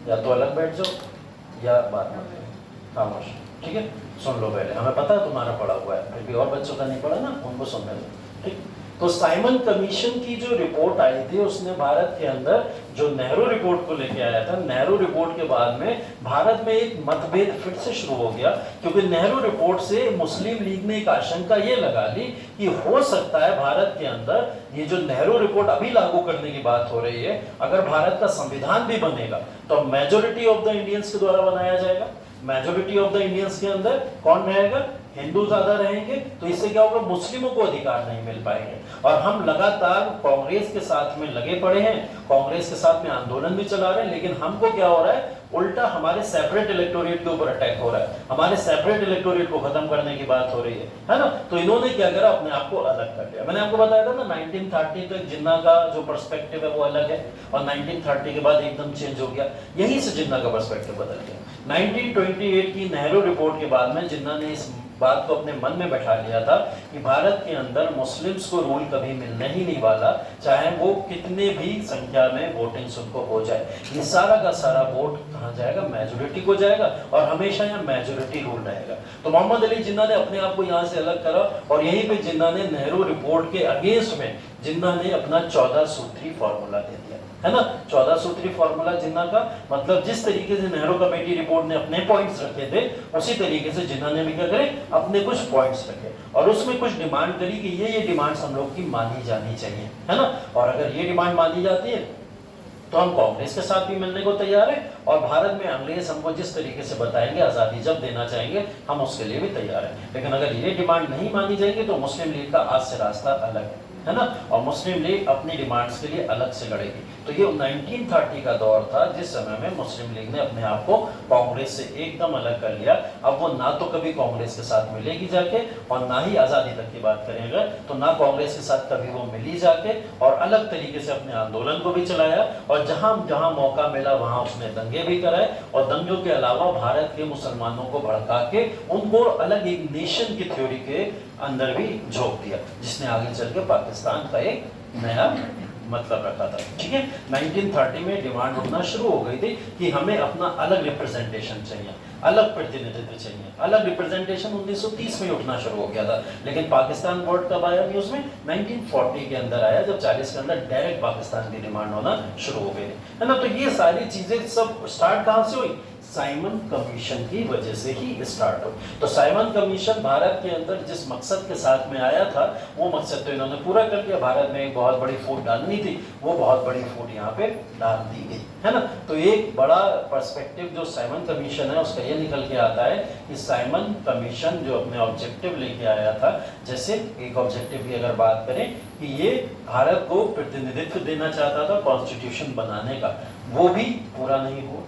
या तो अलग बैठ जाओ या बात मत करो, खामोश। ठीक है, सुन लो पहले, हमें पता है तुम्हारा पढ़ा हुआ है, फिर भी और बच्चों का नहीं पढ़ा ना, उनको सुनने दो। ठीक, तो साइमन कमीशन की जो रिपोर्ट आई थी, उसने भारत के अंदर जो नेहरू रिपोर्ट को लेके आया था, नेहरू रिपोर्ट के बाद में भारत में एक मतभेद फिर से शुरू हो गया, क्योंकि नेहरू रिपोर्ट से मुस्लिम लीग ने एक आशंका ये लगा ली कि हो सकता है भारत के अंदर ये जो नेहरू रिपोर्ट अभी लागू करने की बात हो रही है, अगर भारत का संविधान भी बनेगा तो मेजोरिटी ऑफ द इंडियंस के द्वारा बनाया जाएगा। मेजोरिटी ऑफ द इंडियंस के अंदर कौन रहेगा, हिंदू ज्यादा रहेंगे, तो इससे क्या होगा, मुस्लिमों को अधिकार नहीं मिल पाएंगे। और हम लगातार कांग्रेस के साथ में लगे पड़े हैं, कांग्रेस के साथ में आंदोलन भी चला रहे हैं, लेकिन हमको क्या हो रहा है, उल्टा हमारे सेपरेट इलेक्टोरेट के ऊपर अटैक हो रहा है, हमारे सेपरेट इलेक्टोरेट को खत्म करने की बात हो रही है ना। तो इन्होंने क्या करा, अपने आप को अलग कर लिया। मैंने आपको बताया था ना 1930 तक जिन्ना का जो पर्सपेक्टिव है वो अलग है, और 1930 के बाद एकदम चेंज हो गया, यहीं से जिन्ना का पर्सपेक्टिव बदल गया। 1928 की नेहरू रिपोर्ट के बाद में जिन्ना ने इस बात को अपने मन में बैठा लिया था कि भारत के अंदर मुस्लिम्स को रूल कभी मिलने ही नहीं वाला, चाहे वो कितने भी संख्या में वोटिंग्स उनको हो जाए। ये सारा का सारा वोट कहाँ जाएगा, मेजोरिटी को जाएगा, और हमेशा यहाँ मेजोरिटी रूल रहेगा। तो मोहम्मद अली जिन्ना ने अपने आप को यहाँ से अलग करा, और यहीं पे जिन्ना ने नेहरू रिपोर्ट के अगेंस्ट में जिन्ना ने अपना 14 सूत्री फॉर्मूला दे दिया, है ना। 14 सूत्री फॉर्मूला जिन्ना का मतलब, जिस तरीके से नेहरू कमेटी रिपोर्ट ने अपने पॉइंट्स रखे थे, उसी तरीके से जिन्ना ने भी क्या करे, अपने कुछ पॉइंट्स रखे, और उसमें कुछ डिमांड करी कि ये डिमांड्स हम लोग की मानी जानी चाहिए, है ना। और अगर ये डिमांड मानी जाती है तो हम कांग्रेस के साथ भी मिलने को तैयार है, और भारत में अंग्रेज हमको जिस तरीके से बताएंगे, आज़ादी जब देना चाहेंगे, हम उसके लिए भी तैयार हैं। लेकिन अगर ये डिमांड नहीं मानी जाएगी तो मुस्लिम लीग का आज से रास्ता अलग है ना, और मुस्लिम लीग अपनी डिमांड्स के लिए अलग से लड़ेगी। तो ये 1930 का दौर था जिस समय में मुस्लिम लीग ने अपने आप को कांग्रेस से एकदम अलग कर लिया। अब वो ना तो कभी कांग्रेस के साथ मिलेगी जाके, और ना ही आज़ादी तक की बात करेंगे, तो ना कांग्रेस के साथ कभी वो मिली जाके, और अलग तरीके से अपने आंदोलन को भी चलाया, और जहां जहां मौका मिला वहां उसने दंगे भी कराए, और दंगों के अलावा भारत के मुसलमानों को भड़का के उनको अलग एक नेशन की थ्योरी के अंदर भी झोंक दिया, जिसने आगे चल के पाकिस्तान का एक नया मतलब रखा था। ठीक है, 1930 में डिमांड उठना शुरू हो गई थी कि हमें अपना अलग रिप्रेजेंटेशन चाहिए, अलग प्रतिनिधित्व चाहिए। अलग रिप्रेजेंटेशन 1930 में उठना शुरू हो गया था, लेकिन पाकिस्तान बोर्ड कब आया न्यूज़ में, 1940 के अंदर आया, जब 40 के अंदर डायरेक्ट पाकिस्तान की डिमांड होना शुरू हो गई, है ना। तो ये सारी चीजें सब स्टार्ट कहाँ से हुई, साइमन कमीशन की वजह से ही स्टार्ट हो। तो साइमन कमीशन भारत के अंदर जिस मकसद के साथ में आया था, वो मकसद तो इन्होंने पूरा कर लिया। भारत में एक बहुत बड़ी फूट डालनी थी, वो बहुत बड़ी फूट यहाँ पे डाल दी गई, है ना। तो एक बड़ा पर्सपेक्टिव जो साइमन कमीशन है उसका ये निकल के आता है कि साइमन कमीशन जो अपने ऑब्जेक्टिव लेके आया था, जैसे एक ऑब्जेक्टिव की अगर बात करें कि ये भारत को प्रतिनिधित्व देना चाहता था कॉन्स्टिट्यूशन बनाने का, वो भी पूरा नहीं हुआ।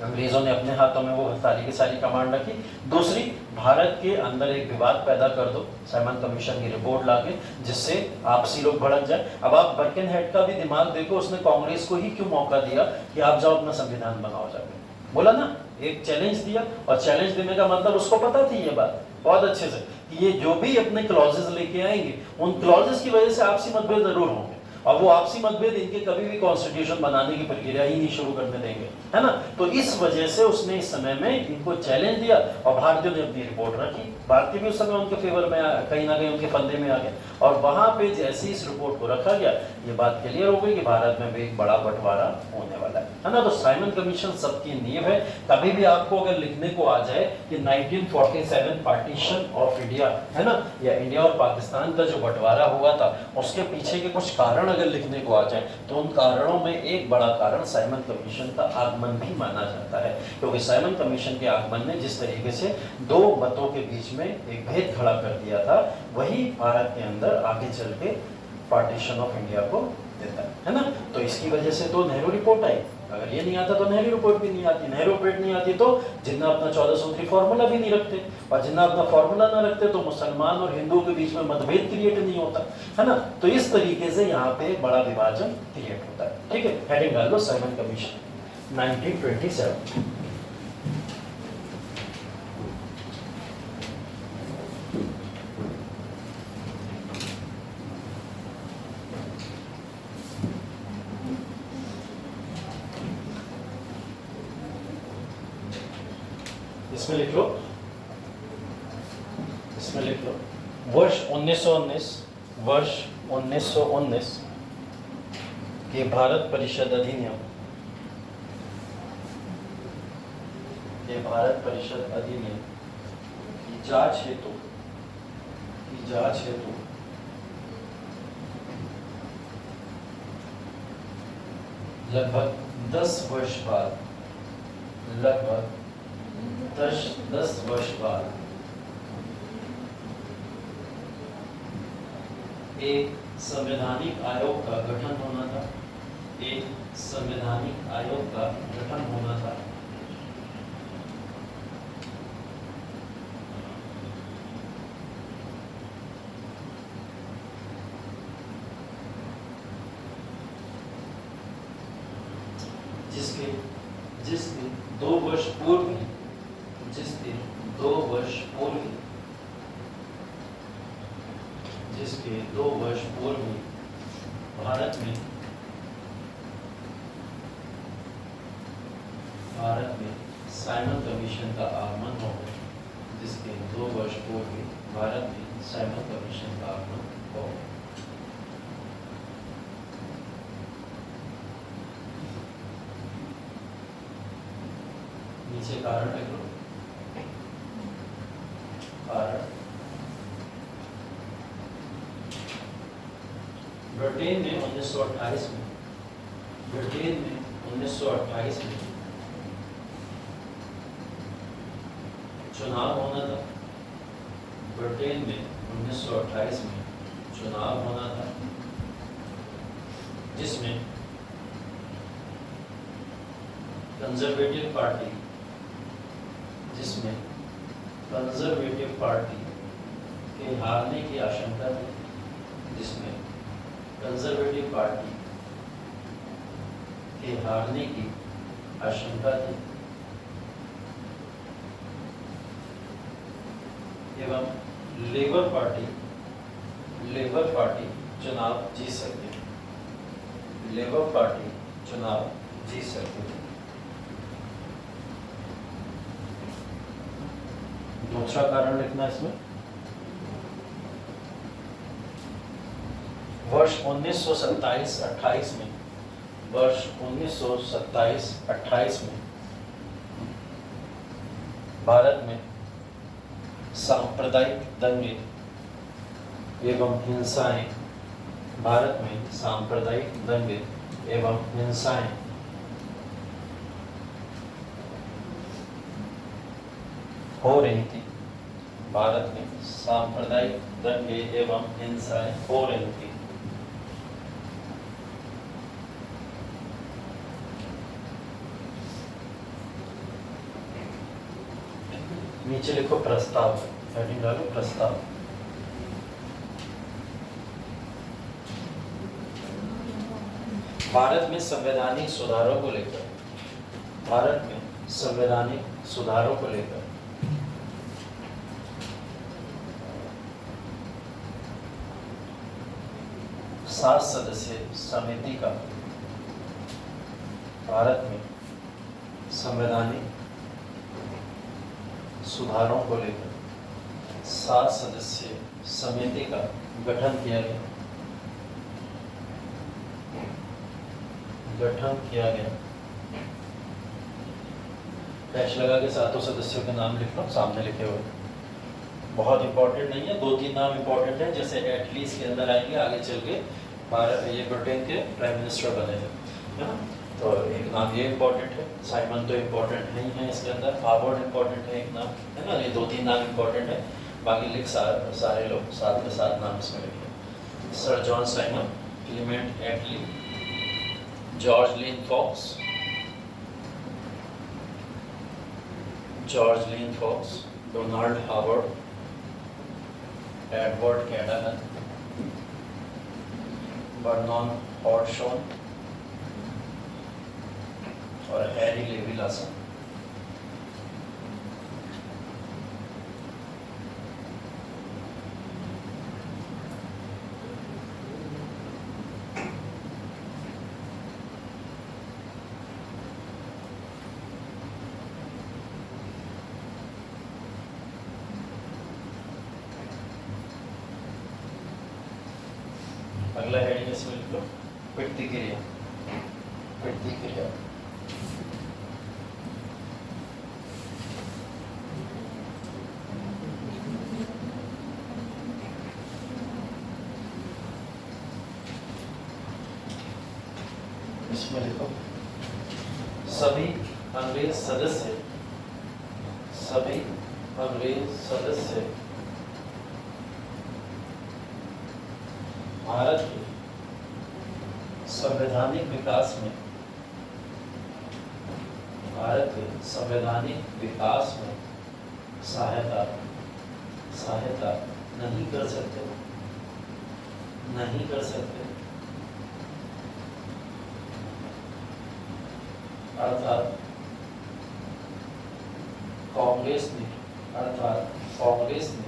अंग्रेजों ने अपने हाथों में वो सारी की सारी कमांड रखी। दूसरी, भारत के अंदर एक विवाद पैदा कर दो साइमन कमीशन की रिपोर्ट लाके, जिससे आपसी लोग भड़क जाए। अब आप बर्किनहेड का भी दिमाग देखो, उसने कांग्रेस को ही क्यों मौका दिया कि आप जाओ अपना संविधान बनाओ जाके, बोला ना, एक चैलेंज दिया, और चैलेंज देने का मतलब उसको पता थी ये बात बहुत अच्छे से कि ये जो भी अपने क्लॉजेस लेके आएंगे, उन क्लॉजेस की वजह से आपसी मतभेद जरूर होंगे, और वो आपसी मतभेद इनके कभी भी कॉन्स्टिट्यूशन बनाने की प्रक्रिया ही नहीं शुरू करने देंगे, है ना। तो इस वजह से उसने इस समय में इनको चैलेंज दिया, और भारतीयों ने अपनी रिपोर्ट रखी। भारतीय भी उस समय उनके फेवर में कहीं ना कहीं उनके फंदे में आ गए, और वहां पे जैसे इस रिपोर्ट को रखा गया, ये बात क्लियर हो गई कि भारत में भी एक बड़ा बंटवारा होने वाला है। है ना। तो साइमन कमीशन सबकी नींव है। कभी भी आपको अगर लिखने को आ जाए कि 1947 पार्टीशन ऑफ इंडिया, है ना, या इंडिया और पाकिस्तान का जो बंटवारा हुआ था उसके पीछे के कुछ कारण अगर लिखने को आ जाए तो उन कारणों में एक बड़ा कारण साइमन कमीशन का आगमन भी माना जाता है, क्योंकि साइमन कमीशन के आगमन ने जिस तरीके से दो मतों के बीच में एक भेद खड़ा कर दिया था, वही भारत के अंदर आगे चल के पार्टीशन ऑफ इंडिया को देता है ना। तो इसकी वजह से तो नेहरू रिपोर्ट आई। अगर ये नहीं आता तो नेहरू रिपोर्ट भी नहीं आती। नेहरू रिपोर्ट नहीं आती तो जिन्ना अपना 14 सूत्री फॉर्मूला भी नहीं रखते, और जिन्ना अपना फॉर्मूला ना रखते तो मुसलमान और हिंदुओं के बीच में मतभेद क्रिएट नहीं होता, है ना। तो इस तरीके से यहाँ पे बड़ा विभाजन क्रिएट होता है। ठीक है, हेडिंग डाल लो साइमन कमीशन 1927। इसमें लिख लो, इसमें लिख लो वर्ष 1919, वर्ष 1919 के भारत परिषद अधिनियम, के भारत परिषद अधिनियम की जांच हेतु, लगभग 10 वर्ष बाद, लगभग 10 वर्ष बाद एक संवैधानिक आयोग का गठन होना था, एक संवैधानिक आयोग का गठन होना था। जिसके 2 वर्ष पूर्व ही, जिसके 2 वर्ष पूर्व ही, जिसके 2 वर्ष पूर्व ही भारत में साइमन कमीशन का आगमन हो गया, जिसके 2 वर्ष पूर्व ही भारत में साइमन कमीशन का आगमन हो गया। नीचे कारण लिख लो, कारण ब्रिटेन में 1928 में, ब्रिटेन में 1928 में चुनाव होना था, ब्रिटेन में 1928 में चुनाव होना था, जिसमें कंजर्वेटिव पार्टी, जिसमें कंजर्वेटिव पार्टी के हारने की आशंका थी, जिसमें कंजर्वेटिव पार्टी के हारने की आशंका थी, एवं लेबर पार्टी चुनाव जीत सकती है, लेबर पार्टी चुनाव जीत सकती है। दूसरा कारण लिखना इसमें, वर्ष 1927-28 में, वर्ष 1927-28 में भारत में सांप्रदायिक दंगे एवं हिंसाएं, भारत में सांप्रदायिक दंगे एवं हिंसाएं हो रही थी, भारत में सांप्रदायिक दंगे एवं हिंसाएं हो रही थी। नीचे लिखो प्रस्ताव, हेडिंग डालो प्रस्ताव। भारत में संवैधानिक सुधारों को लेकर, भारत में संवैधानिक सुधारों को लेकर 7 सदस्यीय समिति का, भारत में संवैधानिक सुधारों को लेकर 7 सदस्यीय समिति का गठन किया गया, गठन किया गया। डैश लगा के सातों सदस्यों के नाम लिख लो सामने लिखे हुए। बहुत इंपॉर्टेंट नहीं है, 2-3 नाम इंपॉर्टेंट है, जैसे एटलीस्ट के अंदर आएंगे आगे चल के भारत ये ब्रिटेन के प्राइम मिनिस्टर बने थे, है ना। तो एक नाम ये इंपॉर्टेंट है, साइमन तो इंपॉर्टेंट नहीं है इसके अंदर, हार्वर्ड इंपॉर्टेंट है एक नाम, है ना। ये 2-3 नाम इंपॉर्टेंट है, बाकी लिख सारे लोग साथ के साथ नाम इसमें लिखे। Sir John Simon, Clement Attlee, George Lane Fox, Donald Howard, Edward Cadogan, Vernon Hartshorn और हैरी लेवी लासन। अगला हेडिंग इसमें लिख लो, प्रतिक्रिया। इसमें लिखो, सभी अंग्रेज सदस्य भारत के संवैधानिक विकास में सहायता नहीं कर सकते अर्थात कांग्रेस ने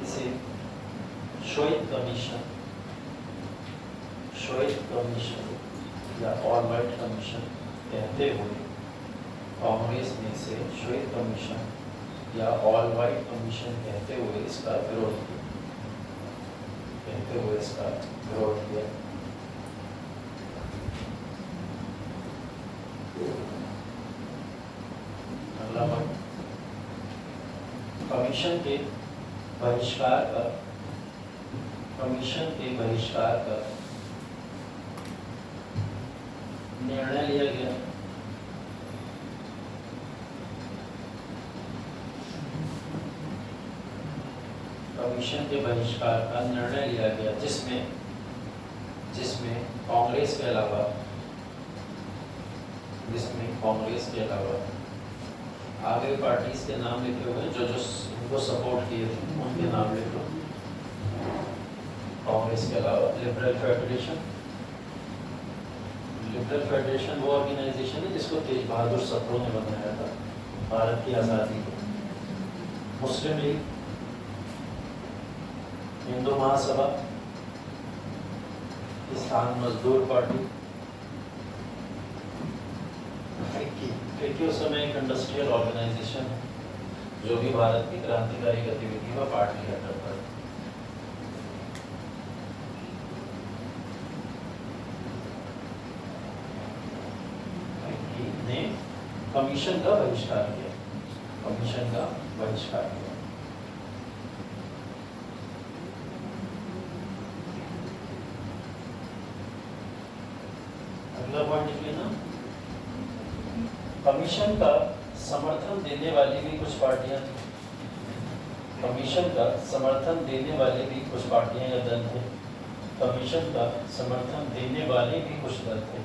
इसे श्वेत कमीशन या ऑल वाइट कमीशन कहते हुए, कांग्रेस ने इसे श्वेत कमीशन या ऑल वाइट कमीशन कहते हुए इसका विरोध किया। अगला पॉइंट, कमीशन के बहिष्कार का निर्णय लिया गया। कमीशन के बहिष्कार का निर्णय लिया गया, जिसमें कांग्रेस के अलावा आगे पार्टीज के नाम लिखे हुए जो इनको सपोर्ट किए थे उनके नाम लिख लो। कांग्रेस के अलावा लिबरल फेडरेशन वो ऑर्गेनाइजेशन है जिसको तेज बहादुर सप्रू ने बनाया था भारत की आज़ादी को। मुस्लिम लीग, हिंदू महासभा, किसान मजदूर पार्टी, फिक्की उस समय एक इंडस्ट्रियल ऑर्गेनाइजेशन है जो भी भारत की क्रांतिकारी गतिविधि में पार्ट लिया करता है। ने कमीशन का बहिष्कार किया। अगला पॉइंट लिख लेना, कमीशन का समर्थन देने वाली भी कुछ पार्टियां थी। कमीशन का समर्थन देने वाले भी कुछ पार्टियां या दल थे। कमीशन का समर्थन देने वाले भी कुछ दल थे।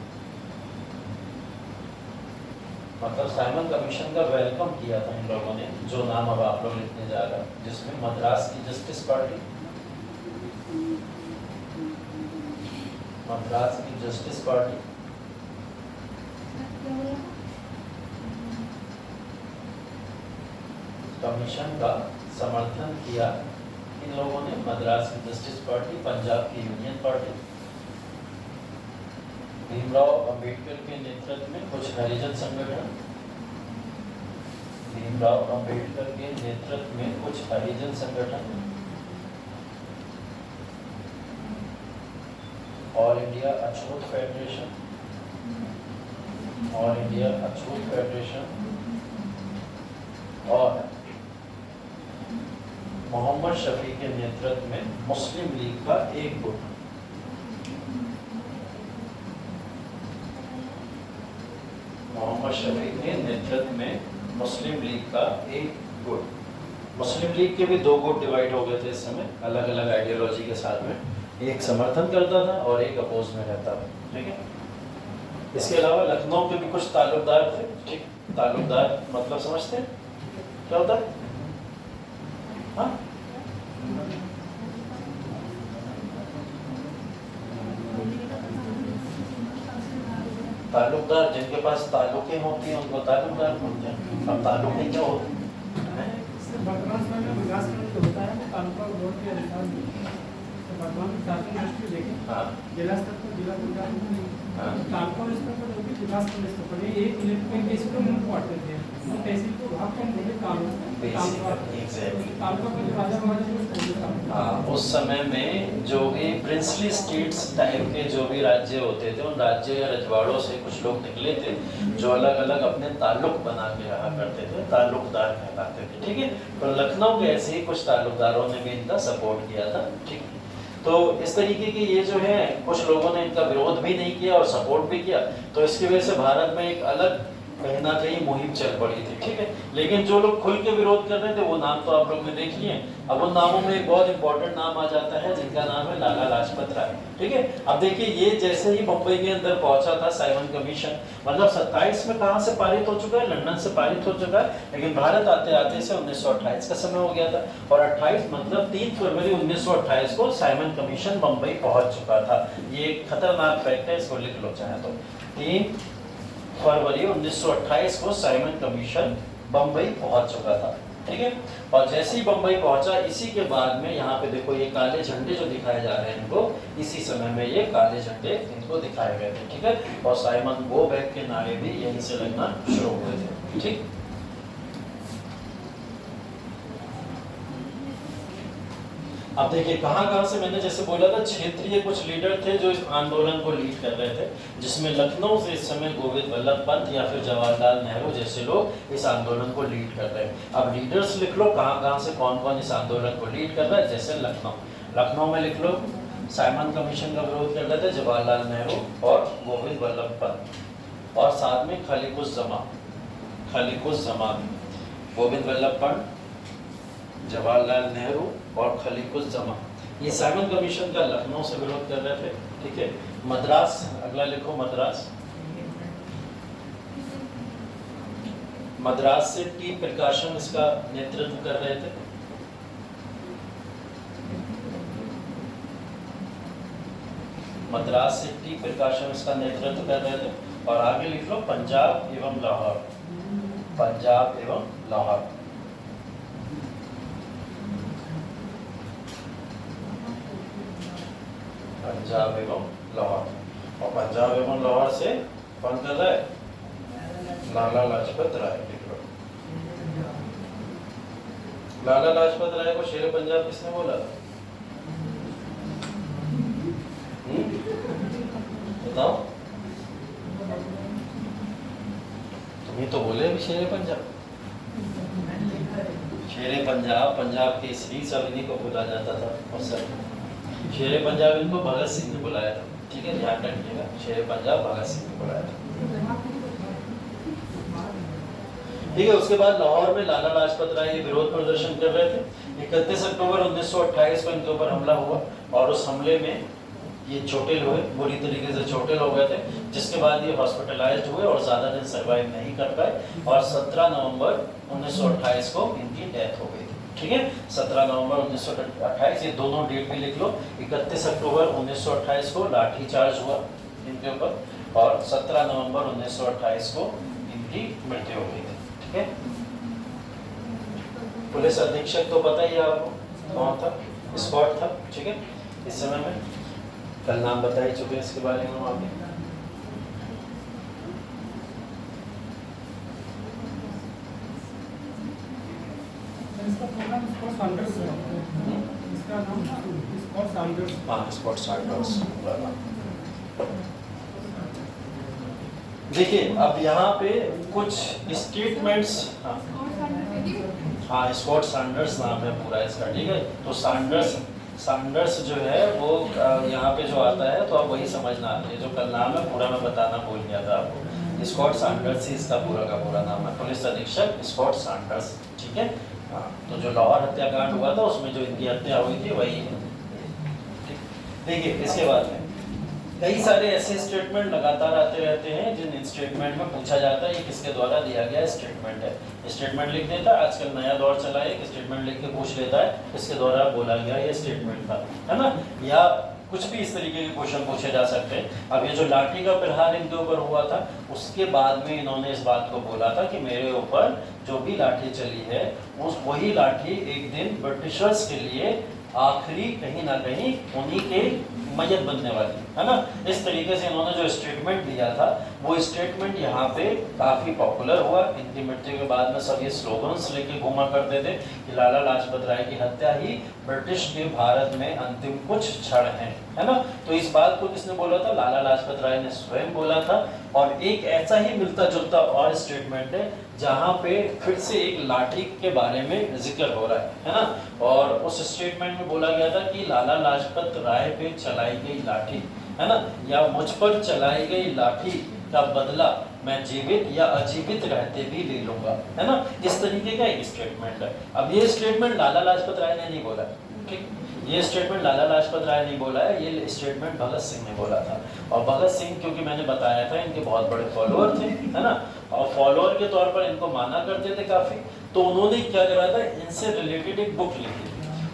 मतलब साइमन कमीशन का वेलकम किया था इन लोगों ने, जो नाम अब आप लोग लिखने जा रहे हैं, जिसमें मद्रास की जस्टिस पार्टी, कमीशन का समर्थन किया इन लोगों ने, मद्रास की जस्टिस पार्टी, पंजाब की यूनियन पार्टी, भीमराव अंबेडकर के नेतृत्व में कुछ हरिजन संगठन, ऑल इंडिया अछूत फेडरेशन, ऑल इंडिया अछूत फेडरेशन और मोहम्मद शफी के नेतृत्व में मुस्लिम लीग का एक गुट। मोहम्मद शफी के नेतृत्व में मुस्लिम लीग का एक गुट। मुस्लिम लीग के भी दो गुट डिवाइड हो गए थे इस समय, अलग अलग आइडियोलॉजी के साथ में। एक समर्थन करता था और एक अपोज में रहता था, ठीक है। इसके अलावा लखनऊ के भी कुछ ताल्लुकदार थे, ठीक। ताल्लुकदार मतलब समझते हैं क्या होता है? हाँ, ताल्लुकदार जिनके पास ताल्लुकें होती हैं उनको ताल्लुकदार बोलते हैं। अब ताल्लुकें क्या होती हैं? वर्तमान समय में विकास खंड जो होता है वो तालुका बोर्ड के अधिकार में वर्तमान शासन दृष्टि देखें, जिला स्तर पर जिला पंचायत तालुका स्तर पर जो भी विकास खंड स्तर पर एक इलेक्ट्रिक इसको मुख्य बांटते थे, तहसील को भाग कर मुझे उस समय में जो भी प्रिंसली स्टेट्स टाइप के जो भी राज्य होते थे, उन राज्य या रजवाड़ों से कुछ लोग निकले थे जो अलग अलग अपने ताल्लुक बना के रहा करते थे, ताल्लुकदार कहलाते थे, ठीक है। तो लखनऊ के ऐसे ही कुछ ताल्लुकदारों ने भी इनका सपोर्ट किया था, ठीक। तो इस तरीके की ये जो है कुछ लोगों ने इनका विरोध भी नहीं किया और सपोर्ट भी किया, तो इसकी वजह से भारत में एक अलग कहीं ना कहीं मुहिम चल पड़ी थी, ठीक है। लेकिन जो लोग खुल के विरोध कर रहे थे वो नाम तो आप लोग ने देख लिए। अब उन नामों में एक बहुत इंपॉर्टेंट नाम आ जाता है जिनका नाम है लाला लाजपत राय, ठीक है। अब देखिए ये जैसे ही मुंबई के अंदर पहुंचा था साइमन कमीशन, मतलब 27 में कहां से पारित हो चुका है, लंदन से पारित हो चुका है, लेकिन भारत आते आते से 1928 का समय हो गया था और 28 मतलब 3 फरवरी 1928 को साइमन कमीशन मुंबई पहुंच चुका था। ये खतरनाक फैक्ट है, इसको लिख लो चाहे तो। 3 फरवरी 1928 को साइमन कमीशन बम्बई पहुंच चुका था, ठीक है। और जैसे ही बम्बई पहुंचा, इसी के बाद में यहाँ पे देखो ये काले झंडे जो दिखाए जा रहे हैं इनको, इसी समय में ये काले झंडे इनको दिखाए गए थे, ठीक है। और साइमन गो बैक के नारे भी यहीं से लगना शुरू हुए थे, ठीक। अब देखिए कहाँ से, मैंने जैसे बोला था क्षेत्रीय कुछ लीडर थे जो इस आंदोलन को लीड कर रहे थे, जिसमें लखनऊ से इस समय गोविंद वल्लभ पंत या फिर जवाहरलाल नेहरू जैसे लोग इस आंदोलन को लीड कर रहे हैं। अब लीडर्स लिख लो कहाँ से कौन कौन इस आंदोलन को लीड कर रहा है। जैसे लखनऊ में लिख लो साइमन कमीशन का विरोध कर रहे थे जवाहरलाल नेहरू और गोविंद वल्लभ पंत, और साथ में खलीकुज़्ज़मान, गोविंद वल्लभ पंत, जवाहरलाल नेहरू और खलीकुज़्ज़मान, ये साइमन कमीशन का लखनऊ से विरोध कर रहे थे, ठीक है। मद्रास, अगला लिखो मद्रास से टी प्रकाशन इसका नेतृत्व कर रहे थे। मद्रास से टी प्रकाशन इसका नेतृत्व कर रहे थे। और आगे लिख लो पंजाब एवं लाहौर, पंजाब एवं लाहौर। पंजाब एवं लाहौर, और पंजाब एवं लाहौर से कौन कर रहा है, लाला लाजपत राय। लाला लाजपत राय को शेर पंजाब किसने बोला था, बताओ। तुम्हें तो बोले अभी शेर पंजाब, पंजाब केसरी सब इन्हीं को बोला जाता था। और सर शेर पंजाब इनको भगत सिंह ने बुलाया था, ठीक है, ध्यान रखिएगा। शेर पंजाब भगत सिंह ने बुलाया था, ठीक है। उसके बाद लाहौर में लाला लाजपत राय विरोध प्रदर्शन कर रहे थे। 31 अक्टूबर 1928 को इनके ऊपर हमला हुआ और उस हमले में ये चोटिल हुए, बुरी तरीके से चोटिल हो गए थे, जिसके बाद ये हॉस्पिटलाइज्ड हुए और ज़्यादा दिन सर्वाइव नहीं कर पाए। और 17 नवंबर 1928 को इनकी डेथ हो गई थी, ठीक है। 17 नवंबर 1928, ये दोनों डेट भी लिख लो। 31 अक्टूबर 1928 को लाठीचार्ज हुआ इनके ऊपर और 17 नवंबर 1928 को इनकी मृत्यु हो गई थी, ठीक है। पुलिस अधीक्षक तो पता ही आपको कौन था, स्कॉट था, ठीक है। इस समय में कल नाम बता ही चुके हैं इसके बारे में आगे। Scott Sanders. देखिए अब यहाँ पे कुछ स्टेटमेंट्स, हाँ स्कॉट सैंडर्स नाम है पूरा इसका, ठीक है। तो सैंडर्स जो है वो यहाँ पे जो आता है तो आप वही समझना, ये जो कल नाम है पूरा मैं बताना भूल गया था आपको, स्कॉट सैंडर्स ही इसका पूरा का पूरा नाम है, पुलिस अधीक्षक स्कॉट सैंडर्स, ठीक है। हाँ तो जो लाहौर हत्याकांड हुआ था उसमें जो इनकी हत्या हुई थी वही है। देखिए इसके बाद में कई सारे ऐसे स्टेटमेंट लगातार आते रहते हैं जिन स्टेटमेंट में पूछा जाता है ये किसके द्वारा दिया गया स्टेटमेंट है। स्टेटमेंट लिख देता है, आजकल नया दौर चला है, एक स्टेटमेंट लिख के पूछ लेता है किसके द्वारा बोला गया ये स्टेटमेंट था, है ना। या कुछ भी इस तरीके के क्वेश्चन पूछे जा सकते हैं। अब ये जो लाठी का प्रहार इनके ऊपर हुआ था उसके बाद में इन्होंने इस बात को बोला था कि मेरे ऊपर जो भी लाठी चली है उस वही लाठी एक दिन ब्रिटिशर्स के लिए आखिरी कहीं ना कहीं उन्हीं के मैयत बनने वाली, है ना। इस तरीके से इन्होंने जो स्टेटमेंट दिया था वो स्टेटमेंट यहाँ पे काफ़ी पॉपुलर हुआ। इनकी मृत्यु के बाद में सब ये स्लोगन्स लेके घूमा करते थे कि लाला लाजपत राय की हत्या ही ब्रिटिश के भारत में अंतिम कुछ क्षण है ना। तो इस बात को किसने बोला था, लाला लाजपत राय ने स्वयं बोला था। और एक ऐसा ही मिलता जुलता और स्टेटमेंट है जहाँ पे फिर से एक लाठी के बारे में जिक्र हो रहा है ना। और उस स्टेटमेंट में बोला गया था कि लाला लाजपत राय पे चलाई गई लाठी, है ना, या मुझ पर चलाई गई लाठी का बदला मैं जीवित या अजीवित रहते भी ले लूंगा, है ना। इस तरीके का एक स्टेटमेंट है। अब ये स्टेटमेंट लाला लाजपत राय ने नहीं बोला, ठीक, ये स्टेटमेंट लाला लाजपत राय ने बोला है, ये स्टेटमेंट भगत सिंह ने बोला था। और भगत सिंह क्योंकि मैंने बताया था इनके बहुत बड़े फॉलोअर थे, है ना, और फॉलोअर के तौर पर इनको माना करते थे काफी। तो उन्होंने क्या करा था, इनसे रिलेटेड एक बुक लिखी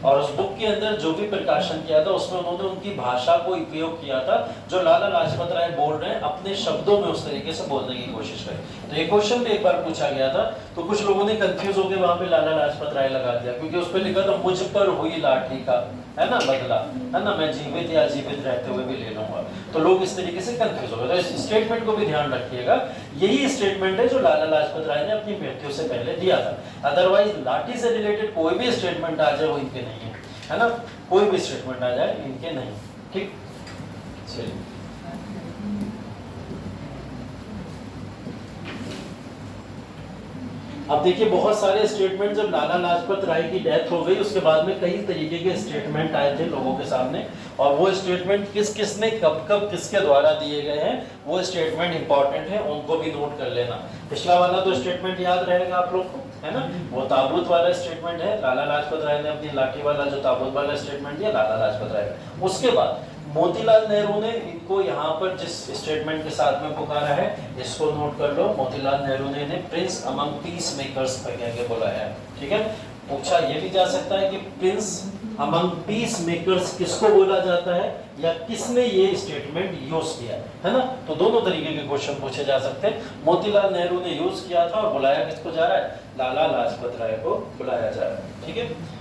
और उस बुक के अंदर जो भी प्रकाशन किया था उसमें उन्होंने उनकी भाषा को उपयोग किया था जो लाला लाजपत राय बोल रहे हैं अपने शब्दों में उस तरीके से बोलने की कोशिश करी। तो ये क्वेश्चन भी एक बार पूछा गया था तो कुछ लोगों ने कंफ्यूज होकर वहां पे लाला लाजपत राय लगा दिया क्योंकि उस पर लिखा था मुझ पर हुई लाठी का, है ना, बदला, है ना, मैं जीवित या अजीवित रहते हुए भी ले लूंगा। तो लोग इस तरीके से कंफ्यूज हो गए। तो इस स्टेटमेंट को भी ध्यान रखिएगा, यही स्टेटमेंट है जो लाला लाजपत राय ने अपनी मृत्यु से पहले दिया था। अदरवाइज लाठी से रिलेटेड कोई भी स्टेटमेंट आ जाए वो इनके नहीं है ना, कोई भी स्टेटमेंट आ जाए इनके नहीं, ठीक। चलिए अब देखिए बहुत सारे स्टेटमेंट जब लाला लाजपत राय की डेथ हो गई उसके बाद में कई तरीके के स्टेटमेंट आए थे लोगों के सामने और वो स्टेटमेंट किस किस ने कब कब किसके द्वारा दिए गए हैं वो स्टेटमेंट इंपॉर्टेंट है, उनको भी नोट कर लेना। पिछला वाला तो स्टेटमेंट याद रहेगा आप लोग को, है ना, वो ताबूत वाला स्टेटमेंट है, लाला लाजपत राय ने अपनी लाठी वाला जो ताबूत वाला स्टेटमेंट दिया लाला लाजपत राय। उसके बाद मोतीलाल नेहरू ने इनको यहाँ पर जिस स्टेटमेंट के साथ में पुकारा है इसको नोट कर लो। मोतीलाल नेहरू ने इन्हें प्रिंस अमंग पीस मेकर्स कह के बुलाया है, ठीक है। पूछा ये भी जा सकता है कि प्रिंस अमंग पीस मेकर्स किसको बोला जाता है या किसने ये स्टेटमेंट यूज किया है ना। तो दोनों तरीके के क्वेश्चन पूछे जा सकते हैं। मोतीलाल नेहरू ने यूज किया था और बुलाया किसको जा रहा है, लाला लाजपत राय को बुलाया जा रहा है, ठीक है।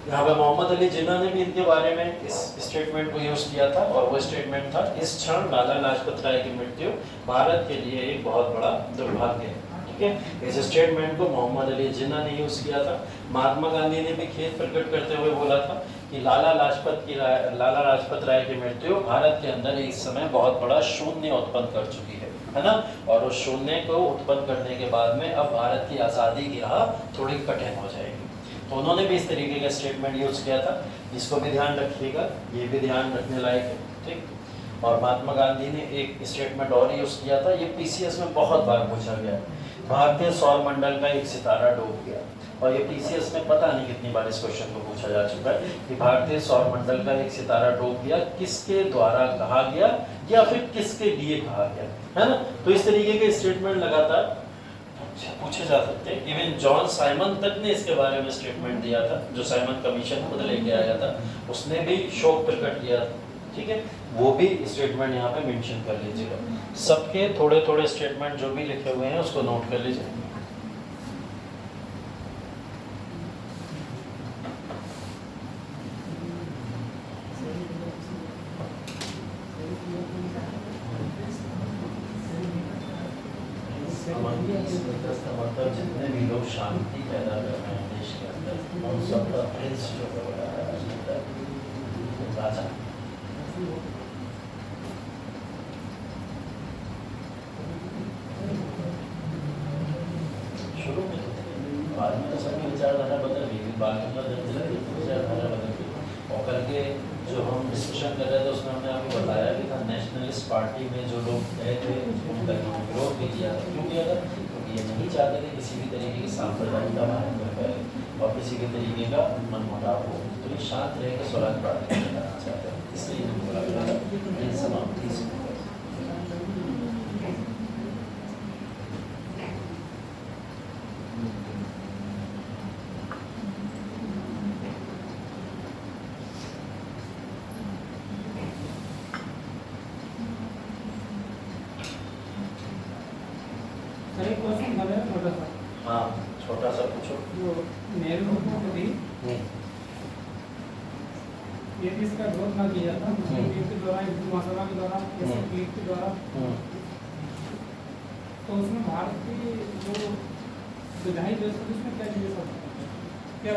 यहाँ पे मोहम्मद अली जिन्ना ने भी इनके बारे में इस स्टेटमेंट को यूज किया था और वो स्टेटमेंट था इस क्षण लाला लाजपत राय की मृत्यु भारत के लिए एक बहुत बड़ा दुर्भाग्य है, ठीक है। इस स्टेटमेंट को मोहम्मद अली जिन्ना ने यूज किया था। महात्मा गांधी ने भी खेद प्रकट करते हुए बोला था कि लाला लाजपत राय की मृत्यु भारत के अंदर इस समय बहुत बड़ा शून्य उत्पन्न कर चुकी है ना, और उस शून्य को उत्पन्न करने के बाद में अब भारत की आज़ादी की राह थोड़ी कठिन हो जाएगी। तो उन्होंने भी इस तरीके का स्टेटमेंट यूज किया था, इसको भी ध्यान रखिएगा, ये भी ध्यान रखने लायक है, ठीक। और महात्मा गांधी ने एक स्टेटमेंट और यूज किया था, ये पीसीएस में बहुत बार पूछा गया। भारतीय सौर मंडल का एक सितारा डूब गया और ये पीसीएस में पता नहीं कितनी बार इस क्वेश्चन को पूछा जा चुका है कि भारतीय सौर मंडल का एक सितारा डूब गया किसके द्वारा कहा गया या फिर किसके लिए कहा गया, है ना। तो इस तरीके के स्टेटमेंट लगातार पूछे जा सकते हैं। इवन जॉन साइमन तक ने इसके बारे में स्टेटमेंट दिया था, जो साइमन कमीशन खुद लेके आया था, उसने भी शोक प्रकट किया था, ठीक है। वो भी स्टेटमेंट यहाँ पे मेंशन कर लीजिएगा। सबके थोड़े थोड़े स्टेटमेंट जो भी लिखे हुए हैं उसको नोट कर लीजिए। मतलब जितने भी लोग शांति पैदा कर रहे हैं देश के अंदर उन सबका प्रिंस जो है राजा। बाद में तो सबकी विचारधारा बदल गई, बाल गंगा दल विचारधारा बदल गई। और कल के जो हम डिस्कशन कर रहे थे उसमें हमने आपको बताया कि था नेशनलिस्ट पार्टी में जो लोग गए थे उनका विरोध भी किया था। क्यों किया था? क्योंकि ये नहीं चाहते थे किसी भी तरीके की सांप्रदायिक भारत में और किसी भी तरीके का मनमुटाव हो, तो ये शांत रह के स्वराज पार्टी करना चाहते हैं, इसलिए बोला समाप्ति से। सर एक क्वेश्चन था मेरा छोटा सा। हाँ छोटा सा पूछो। जो नेहरू हुकूमत थी ये भी इसका विरोध ना किया था मुस्लिम लीग के द्वारा, हिंदू महासभा के द्वारा, एसएफ लीग के द्वारा, तो उसमें भारत की जो विधायी देश थी उसमें क्या चीज़ें सब क्या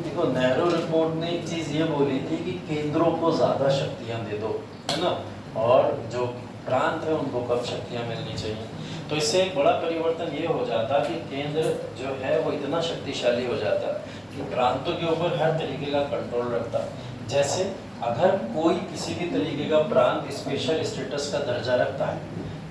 देखो, नेहरू रिपोर्ट ने एक चीज ये बोली थी कि केंद्रों को ज्यादा शक्तियां दे दो, है ना, और जो प्रांत है उनको कम शक्तियां मिलनी चाहिए। तो इससे एक बड़ा परिवर्तन ये हो जाता कि केंद्र जो है वो इतना शक्तिशाली हो जाता कि प्रांतों के ऊपर हर तरीके का कंट्रोल रखता। जैसे अगर कोई किसी भी तरीके का प्रांत स्पेशल स्टेटस का दर्जा रखता है,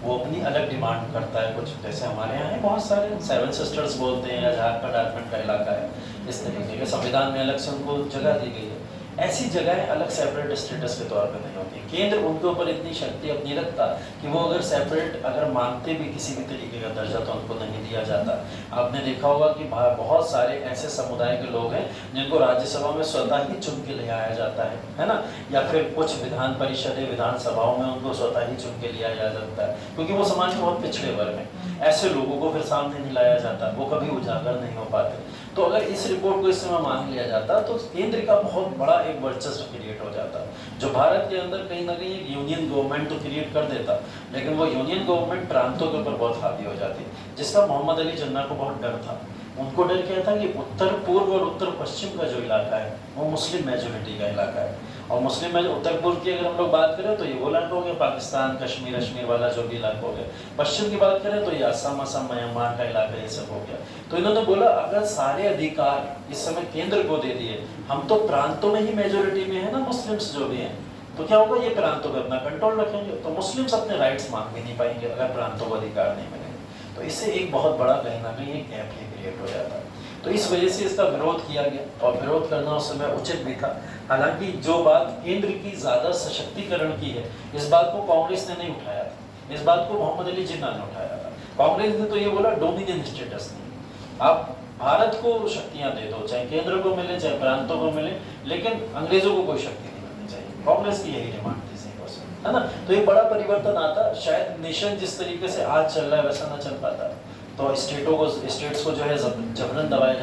वो अपनी अलग डिमांड करता है कुछ, जैसे हमारे यहाँ है बहुत सारे 7 सिस्टर्स बोलते हैं, या झारखंड का इलाका है, इस तरीके के संविधान में अलग से उनको जगह दी गई है। ऐसी जगहें अलग सेपरेट स्टेटस के तौर पे नहीं होती। केंद्र उनके ऊपर इतनी शक्ति अपनी रखता कि वो अगर सेपरेट अगर मांगते भी किसी भी तरीके का दर्जा तो उनको नहीं दिया जाता। आपने देखा होगा कि बहुत सारे ऐसे समुदाय के लोग हैं जिनको राज्यसभा में स्वतः ही चुन के ले आया जाता है ना, या फिर कुछ विधान परिषदें विधानसभाओं में उनको स्वतः ही चुन के लिया जाता है, क्योंकि वो समाज में बहुत पिछड़े वर्ग हैं। ऐसे लोगों को फिर सामने नहीं लाया जाता, वो कभी उजागर नहीं हो पाते। तो अगर इस रिपोर्ट को इस समय मान लिया जाता तो केंद्र का बहुत बड़ा एक वर्चस्व क्रिएट हो जाता, जो भारत के अंदर कहीं ना कहीं एक यूनियन गवर्नमेंट तो क्रिएट कर देता, लेकिन वो यूनियन गवर्नमेंट प्रांतों के ऊपर बहुत हावी हो जाती, जिसका मोहम्मद अली जिन्ना को बहुत डर था। उनको डर क्या था कि उत्तर पूर्व और उत्तर पश्चिम का जो इलाका है वो मुस्लिम मेजोरिटी का इलाका है, और मुस्लिम उत्तर पूर्व की अगर हम लोग बात करें तो ये वो इलाका हो गया पाकिस्तान, कश्मीर वाला जो भी इलाका हो गया। पश्चिम की बात करें तो ये असम म्यांमार का इलाका, ये सब हो गया। तो इन्होंने बोला अगर सारे अधिकार इस समय केंद्र को दे दिए, हम तो प्रांतों में ही मेजोरिटी में है ना मुस्लिम्स जो भी हैं, तो क्या होगा, ये प्रांतों पर अपना कंट्रोल रखेंगे, तो मुस्लिम्स अपने राइट्स मांग भी नहीं पाएंगे अगर प्रांतों को अधिकार नहीं मिलेंगे। तो इससे एक बहुत बड़ा कहीं ना कहीं एक गैप क्रिएट हो जाता है। तो इस वजह से इसका विरोध किया गया, और विरोध करना उस समय उचित भी था। हालांकि जो बात केंद्र की ज्यादा सशक्तिकरण की है, इस बात को कांग्रेस ने नहीं उठाया था, इस बात को मोहम्मद अली जिन्ना ने उठाया था। कांग्रेस ने तो ये बोला डोमिनियन स्टेटस नहीं, आप भारत को शक्तियां दे दो, चाहे केंद्र को मिले चाहे प्रांतों को मिले, लेकिन अंग्रेजों को कोई शक्ति नहीं मिलनी चाहिए। कांग्रेस की यही डिमांड थी, है ना। तो एक बड़ा परिवर्तन आता, शायद नेशन जिस तरीके से आज चल रहा है वैसा ना चल पाता, तो स्टेट्स को जो है जबरन दबाए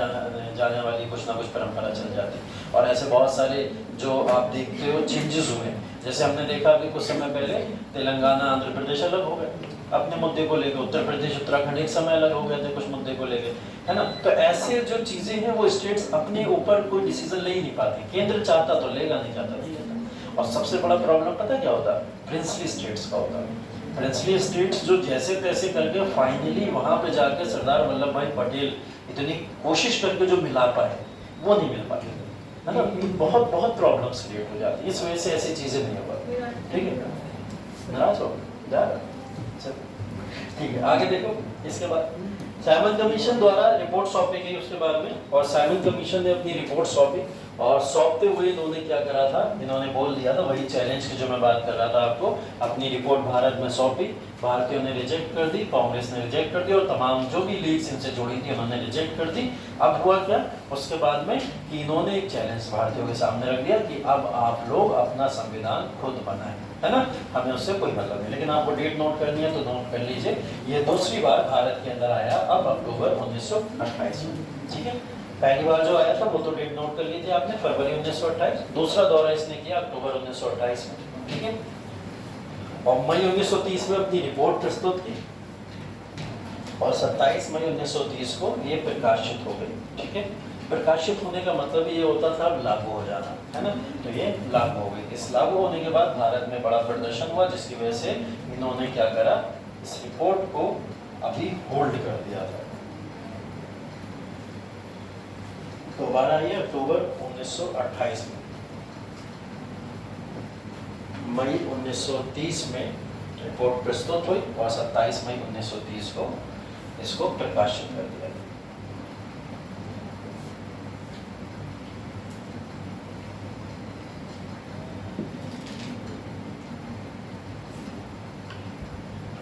जाने वाली कुछ ना कुछ परंपरा चल जाती। और ऐसे बहुत सारे जो आप देखते हो चेंजेस हुए, जैसे हमने देखा कि कुछ समय पहले तेलंगाना आंध्र प्रदेश अलग हो गए अपने मुद्दे को लेकर, उत्तर प्रदेश उत्तराखंड एक समय अलग हो गए थे कुछ मुद्दे को लेकर, है ना। तो ऐसे जो चीजें हैं वो स्टेट्स अपने ऊपर कोई डिसीजन ले ही नहीं पाती, केंद्र चाहता तो लेगा, नहीं चाहता नहीं लेता। और सबसे बड़ा प्रॉब्लम पता क्या होता है, प्रिंसली स्टेट्स का होता है। प्रिंसली स्टेट्स जो जैसे तैसे करके फाइनली वहां पे जाके सरदार वल्लभ भाई पटेल इतनी कोशिश करके जो मिला पाए वो नहीं मिल पाते, है ना। बहुत बहुत प्रॉब्लम्स क्रिएट हो जाती है, इस वजह से ऐसी चीजें नहीं हो पाती। ठीक है, नाराज हो जा ठीक है, आगे देखो। इसके बाद साइमन कमीशन द्वारा रिपोर्ट सौंपी गई उसके बाद में, और साइमन कमीशन ने अपनी रिपोर्ट सौंपी, और सौंपते हुए इन्होंने क्या करा था, इन्होंने बोल दिया था वही चैलेंज की जो मैं बात कर रहा था आपको, अपनी रिपोर्ट भारत में सौंपी, भारतीयों ने रिजेक्ट कर दी, कांग्रेस ने रिजेक्ट कर दी, और तमाम जो भी लीग्स इनसे जुड़ी थी उन्होंने रिजेक्ट कर दी। अब हुआ क्या उसके बाद में कि इन्होंने एक चैलेंज भारतीयों के सामने रख दिया कि अब आप लोग अपना संविधान खुद बनाएं, है ना, हमें उससे कोई मतलब नहीं। लेकिन आपको डेट नोट करनी है तो नोट कर लीजिए, ये दूसरी बार भारत के अंदर आया अब अक्टूबर 1928 में। ठीक है, पहली बार जो आया था वो तो डेट नोट कर ली थी आपने, फरवरी 1928। दूसरा दौरा इसने किया अक्टूबर 1928 में। ठीक है, और मई 1930 में अपनी रिपोर्ट प्रस्तुत की, और 27 मई 1930 को ये प्रकाशित हो गई। ठीक है, प्रकाशित होने का मतलब ये होता था लागू हो जाना, है ना। तो ये लागू हो गई। इस लागू होने के बाद भारत में बड़ा प्रदर्शन हुआ, जिसकी वजह से इन्होंने क्या करा, इस रिपोर्ट को अभी होल्ड कर दिया था। दोबारा ये अक्टूबर 1928 में, मई 1930 में रिपोर्ट प्रस्तुत हुई और 27 मई 1930 को इसको प्रकाशित कर दिया गया।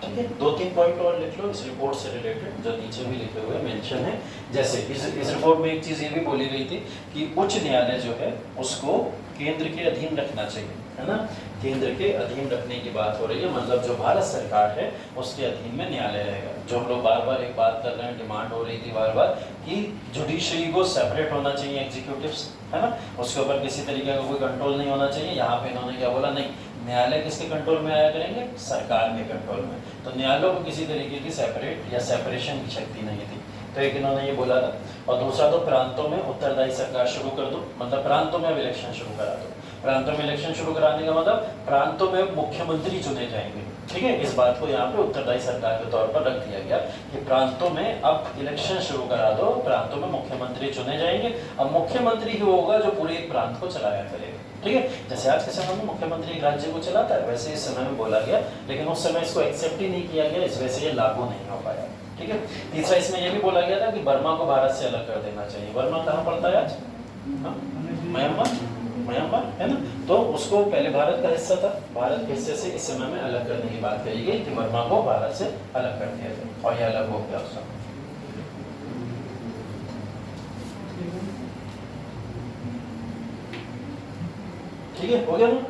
ठीक है, 2-3 पॉइंट और लिख लो इस रिपोर्ट से रिलेटेड जो नीचे भी लिखे हुए मेंशन है। जैसे इस रिपोर्ट में एक चीज ये भी बोली गई थी कि उच्च न्यायालय जो है उसको केंद्र के अधीन रखना चाहिए, है ना। केंद्र के अधीन रखने की बात हो रही है, मतलब जो भारत सरकार है उसके अधीन में न्यायालय रहेगा। जो हम लोग बार बार एक बात कर रहे हैं, डिमांड हो रही थी बार बार कि जुडिशरी को सेपरेट होना चाहिए एग्जीक्यूटिव्स, है ना, उसके ऊपर किसी तरीके का कोई कंट्रोल नहीं होना चाहिए। यहाँ पे इन्होंने क्या बोला, नहीं, न्यायालय किसके कंट्रोल में आया करेंगे, सरकार के कंट्रोल में। तो न्यायालयों को किसी तरीके की सेपरेट या सेपरेशन की शक्ति नहीं थी, तो एक इन्होंने ये बोला था। और दूसरा, तो प्रांतों में उत्तरदायी सरकार शुरू कर दो, मतलब प्रांतों में अब इलेक्शन शुरू करा दो। प्रांतों में इलेक्शन शुरू कराने का मतलब प्रांतों में मुख्यमंत्री चुने जाएंगे। ठीक है, इस बात को यहाँ पे उत्तरदायी सरकार के तौर पर रख दिया गया कि प्रांतों में अब इलेक्शन शुरू करा दो, प्रांतों में मुख्यमंत्री चुने जाएंगे। अब मुख्यमंत्री ही होगा जो पूरे एक प्रांत को चलाया करेगा। ठीक है, जैसे आज के समय में मुख्यमंत्री एक राज्य को चलाता है, वैसे इस समय में बोला गया, लेकिन उस समय इसको एक्सेप्ट ही नहीं किया गया, इस वजह से ये लागू नहीं हो पाया। ठीक है, तीसरा इसमें यह भी बोला गया था कि बर्मा को भारत से अलग कर देना चाहिए। बर्मा कहाँ पड़ता है आज, म्यांमार, है ना। तो उसको पहले भारत का हिस्सा था, भारत के हिस्से से इस समय में अलग करने की बात कही गई कि बर्मा को भारत से अलग कर दिया जाए, और यह अलग हो गया उस समय। ठीक है, हो गया ना।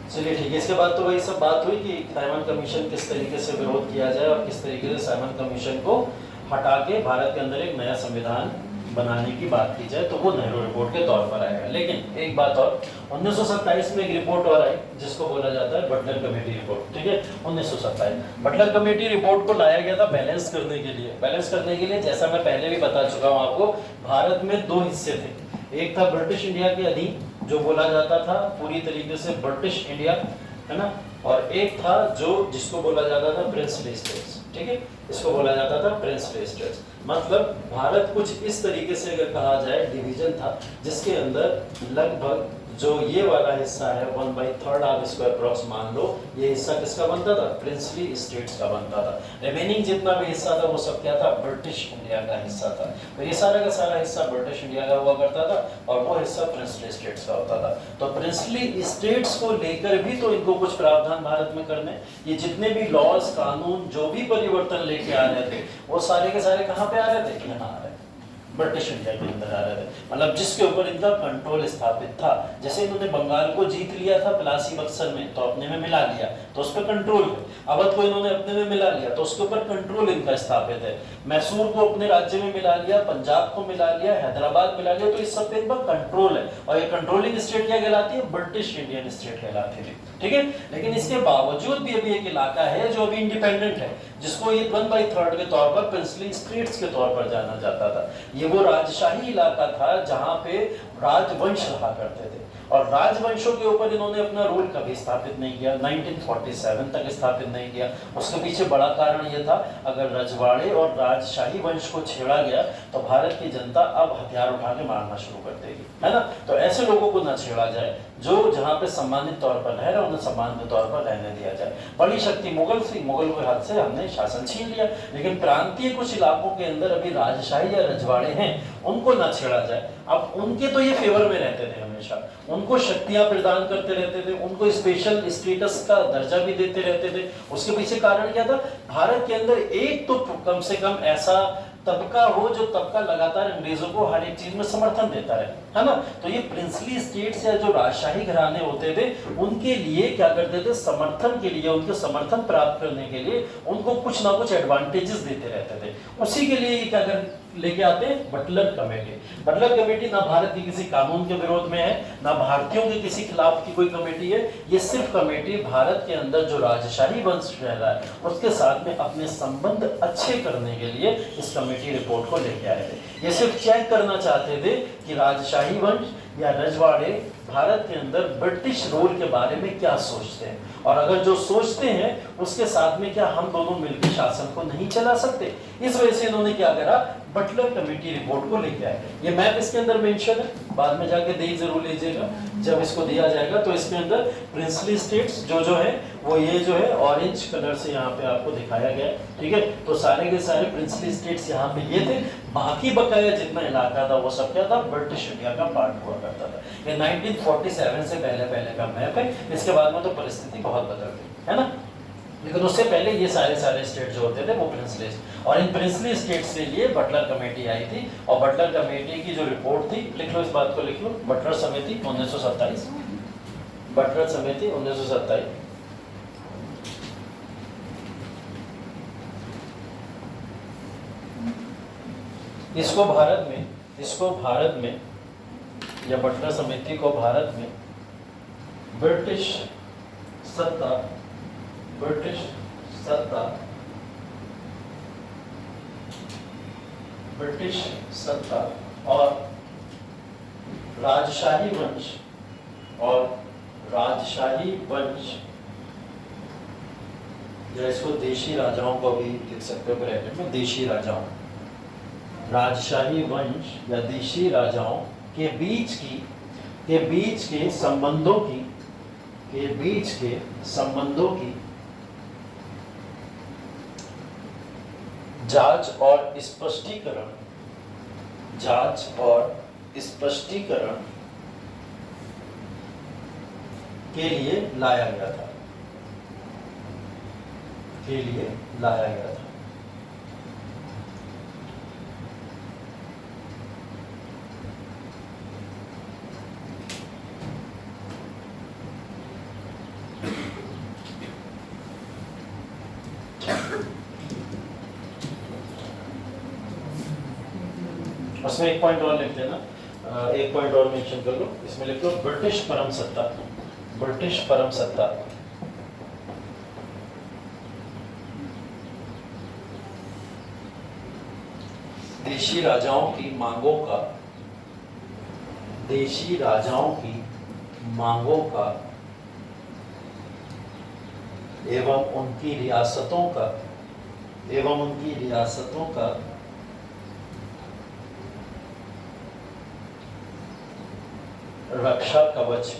चलिए ठीक है, इसके बाद तो वही सब बात हुई कि साइमन कमीशन किस तरीके से विरोध किया जाए और किस तरीके से साइमन कमीशन को हटा के भारत के अंदर एक नया संविधान बनाने की बात की जाए, तो वो नेहरू रिपोर्ट के तौर पर आएगा। लेकिन एक बात और, 1927 में एक रिपोर्ट और आई जिसको बोला जाता है बटलर कमेटी रिपोर्ट। ठीक है, 1927 बटलर कमेटी रिपोर्ट को लाया गया था बैलेंस करने के लिए। बैलेंस करने के लिए, जैसा मैं पहले भी बता चुका हूँ आपको, भारत में 2 हिस्से थे। एक था ब्रिटिश इंडिया के अधीन, जो बोला जाता था पूरी तरीके से ब्रिटिश इंडिया, है ना, और एक था जो जिसको बोला जाता था प्रिंसली स्टेट्स। ठीक है, इसको बोला जाता था प्रिंसली स्टेट्स। मतलब भारत कुछ इस तरीके से अगर कहा जाए डिवीजन था, जिसके अंदर लगभग जो ये वाला हिस्सा है 1/3 आप इसको अप्रॉक्स मान लो, ये हिस्सा किसका बनता था, प्रिंसली स्टेट्स का बनता था। रिमेनिंग जितना भी हिस्सा था वो सब क्या था, ब्रिटिश इंडिया का हिस्सा था। तो ये सारा का सारा हिस्सा ब्रिटिश इंडिया का हुआ करता था और वो हिस्सा प्रिंसली स्टेट्स का होता था। तो प्रिंसली स्टेट्स को लेकर भी तो इनको कुछ प्रावधान भारत में करने, ये जितने भी लॉज, कानून, जो भी परिवर्तन लेके आ रहे थे, वो सारे के सारे कहाँ पे आ रहे थे, यहाँ आ रहे थे, ब्रिटिश इंडिया के अंदर आ रहे थे। मतलब जिसके ऊपर इनका कंट्रोल स्थापित था। जैसे इन्होंने बंगाल को जीत लिया था प्लासी बक्सर में, तो अपने में मिला लिया, तो उस पर कंट्रोल है। अवध को इन्होंने अपने में मिला लिया, तो उसके ऊपर कंट्रोल इनका स्थापित है। मैसूर को अपने राज्य में मिला लिया, पंजाब को मिला लिया, हैदराबाद मिला लिया, तो इस सब पे इनका कंट्रोल है। और ये कंट्रोलिंग स्टेट क्या कहलाती है, ब्रिटिश इंडियन स्टेट कहलाती थी। ठीक है, लेकिन इसके बावजूद भी अभी एक इलाका है जो अभी इंडिपेंडेंट है, जिसको ये 1/3 के तौर पर प्रिंसली स्टेट्स के तौर पर जाना जाता था। ये वो राजशाही इलाका था जहां पे राजवंश रहा करते थे, और राजवंशों के ऊपर इन्होंने अपना रूल कभी स्थापित नहीं किया, 1947 तक स्थापित नहीं किया। उसके पीछे बड़ा कारण ये था, अगर रजवाड़े और राजशाही वंश को छेड़ा गया तो भारत की जनता अब हथियार उठा के मारना शुरू कर देगी, है ना। तो ऐसे लोगों को ना छेड़ा जाए, जो जहाँ पे सम्मानित तौर पर रह रहे उन्हें सम्मानित तौर पर रहने दिया जाए। बड़ी शक्ति मुगल थी, मुगल के हाथ से हमने शासन छीन लिया, लेकिन प्रांतीय कुछ इलाकों के अंदर अभी राजशाही या रजवाड़े हैं, उनको ना छेड़ा जाए। अब उनके तो ये फेवर में रहते थे हमेशा, उनको शक्तियां प्रदान करते रहते थे, उनको स्पेशल स्टेटस का दर्जा भी देते रहते थे। उसके पीछे कारण क्या था, भारत के अंदर एक तो कम से कम ऐसा तबका हो जो तबका लगातार अंग्रेजों को हर एक चीज में समर्थन देता है ना। तो ये प्रिंसली स्टेट्स या जो राजशाही घराने होते थे, उनके लिए क्या करते थे, समर्थन के लिए, उनके समर्थन प्राप्त करने के लिए उनको कुछ ना कुछ एडवांटेजेस देते रहते थे। उसी के लिए क्या कर लेके आते हैं, बटलर कमेटी। बटलर कमेटी ना भारत के किसी कानून के विरोध में है, ना भारतीयों के किसी खिलाफ की कोई कमेटी है। ये सिर्फ कमेटी भारत के अंदर जो राजशाही वंश रह रहा है उसके साथ में अपने संबंध अच्छे करने के लिए इस कमेटी रिपोर्ट को लेके आए थे। ये सिर्फ चेक करना चाहते थे कि राजशाही वंश या रजवाड़े भारत के अंदर ब्रिटिश रूल के बारे में क्या सोचते हैं, और अगर जो सोचते हैं उसके साथ में क्या हम दोनों मिलकर शासन को नहीं चला सकते। इस वजह से इन्होंने क्या करा, बटलर कमेटी रिपोर्ट को लेके आए। ये मैप इसके अंदर मेंशन है, बाद में जाके देख जरूर लीजिएगा जब इसको दिया जाएगा। तो इसके अंदर प्रिंसली स्टेट्स जो है वो ये जो है ऑरेंज कलर से यहाँ पे आपको दिखाया गया है, ठीक है। तो सारे के सारे प्रिंसली स्टेट्स यहाँ पे ये थे, बाकी बकाया जितना इलाका था वो सब क्या था, ब्रिटिश इंडिया का पार्ट हुआ करता था। ये 1947 से पहले का मैप है। इसके बाद में तो परिस्थिति बहुत बदल गई है ना, लेकिन उससे पहले ये सारे स्टेट जो होते थे वो प्रिंसली, और इन प्रिंसली स्टेट्स के लिए बटलर कमेटी आई थी। और बटलर कमेटी की जो रिपोर्ट थी, लिख लो इस बात को, लिख लो, बटलर समिति 1927, बटलर समिति 1927। इसको भारत में या बटलर समिति को भारत में ब्रिटिश सत्ता और राजशाही वंश या इसको देशी राजाओं को भी लिख सकते हो ब्रैकेट में, देशी राजाओं, राजशाही वंश या देशी राजाओं के बीच के संबंधों की जांच और स्पष्टीकरण के लिए लाया गया था। उसमें एक पॉइंट और लिख लेना, एक पॉइंट और मेंशन कर लो, इसमें लिख लो ब्रिटिश परम सत्ता देशी राजाओं की मांगों का एवं उनकी रियासतों का रक्षा कवच है।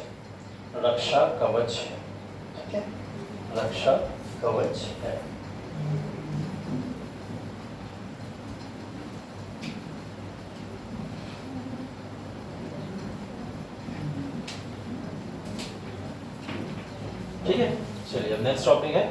ठीक है, चलिए अब नेक्स्ट टॉपिक है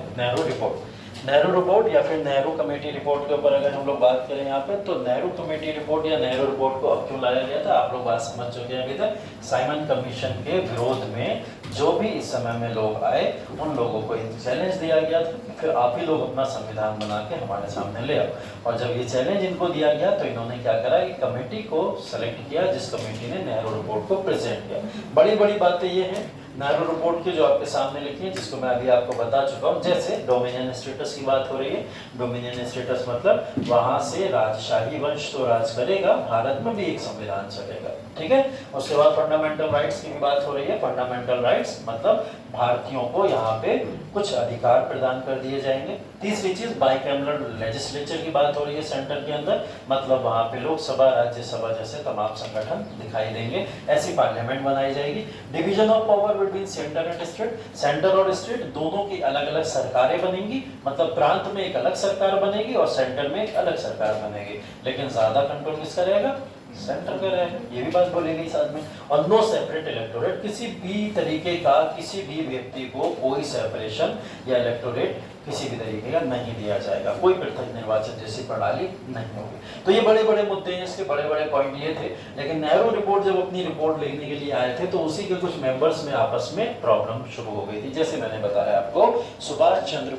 नेहरू रिपोर्ट या फिर नेहरू कमेटी रिपोर्ट के ऊपर अगर हम लोग बात करें यहाँ पे, तो नेहरू कमेटी रिपोर्ट या नेहरू रिपोर्ट को अब क्यों लाया गया था, आप लोग बात समझ चुके हैं अभी तक। साइमन कमीशन के विरोध में जो भी इस समय में लोग आए उन लोगों को चैलेंज दिया गया था, फिर आप ही लोग अपना संविधान बना के हमारे सामने ले आओ। और जब ये चैलेंज इनको दिया गया तो इन्होंने क्या करा, एक कमेटी को सेलेक्ट किया जिस कमेटी ने नेहरू रिपोर्ट को प्रेजेंट किया। बड़ी बड़ी बातें ये हैं नेहरू रिपोर्ट की जो आपके सामने लिखी है, जिसको मैं अभी आपको बता चुका हूँ। जैसे डोमिनियन स्टेटस की बात हो रही है, डोमिनियन स्टेटस मतलब वहां से राजशाही वंश तो राज करेगा, भारत में भी एक संविधान चलेगा, ठीक है। उसके बाद फंडामेंटल राइट्स की भी बात हो रही है। फंडामेंटल राइट्स मतलब भारतीयों को यहाँ पे कुछ अधिकार प्रदान कर दिए जाएंगे। तीसरी चीज बाइकैमरल लेजिस्लेचर की बात हो रही है सेंटर के अंदर, मतलब वहाँ पे लोकसभा राज्यसभा जैसे तमाम संगठन दिखाई देंगे, ऐसी पार्लियामेंट बनाई जाएगी। Division of power between centre and state, centre और स्टेट दोनों की अलग अलग सरकारें बनेंगी, मतलब प्रांत में एक अलग सरकार बनेगी और सेंटर में एक अलग सरकार बनेगी, लेकिन ज्यादा कंट्रोल किसका रहेगा, सेंटर का रहेगा, ये भी बात बोली गई साथ में। और नो सेपरेट इलेक्टोरेट, किसी भी तरीके का किसी भी व्यक्ति को कोई सेपरेशन या इलेक्टोरेट किसी भी तरीके का नहीं दिया जाएगा, कोई पृथक निर्वाचन जैसी प्रणाली नहीं होगी। तो ये बड़े बड़े मुद्दे हैं, इसके बड़े बड़े पॉइंट ये थे। लेकिन नेहरू रिपोर्ट जब अपनी रिपोर्ट लिखने के लिए आए थे तो उसी के कुछ मेंबर्स में आपस में प्रॉब्लम शुरू हो गई थी। जैसे मैंने बताया आपको, सुभाष चंद्र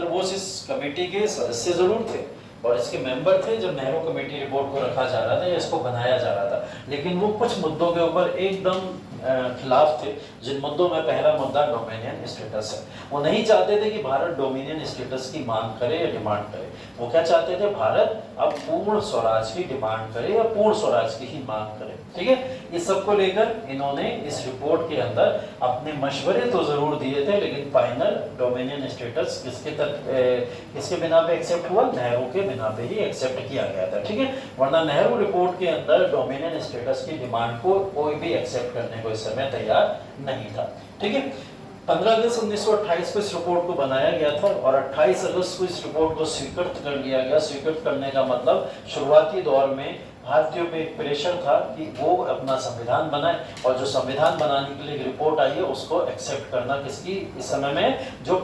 बोस इस कमेटी के सदस्य जरूर थे और इसके मेंबर थे जब नेहरू कमेटी रिपोर्ट को रखा जा रहा था या इसको बनाया जा रहा था, लेकिन वो कुछ मुद्दों के ऊपर एकदम खिलाफ थे। जिन मुद्दों में पहला मुद्दा डोमिनियन स्टेटस है। वो नहीं चाहते थे कि भारत डोमिनियन स्टेटस की मांग करे या डिमांड करे, वो क्या चाहते थे, भारत अब पूर्ण स्वराज की डिमांड करे या पूर्ण स्वराज की ही मांग करे। ठीक है। इस सब को लेकर इन्होंने इस रिपोर्ट के अंदर अपने मशवरे तो जरूर दिए थे, लेकिन फाइनल डोमिनियन स्टेटस किसके बिना पे एक्सेप्ट हुआ? नेहरू के बिना पे ही एक्सेप्ट किया गया था, ठीक है। वरना नेहरू रिपोर्ट के अंदर डोमिनियन स्टेटस की डिमांड को कोई भी एक्सेप्ट करने को इस समय तैयार नहीं था, ठीक है। 15 अगस्त 1928 को इस रिपोर्ट को बनाया गया था और 28 अगस्त को इस रिपोर्ट को स्वीकृत कर लिया गया। स्वीकृत करने का मतलब शुरुआती दौर में भारतीयों पे एक प्रेशर था कि वो अपना संविधान बनाए, और जो संविधान बनाने के लिए रिपोर्ट आई है उसको एक्सेप्ट करना किसकी? इस समय में जो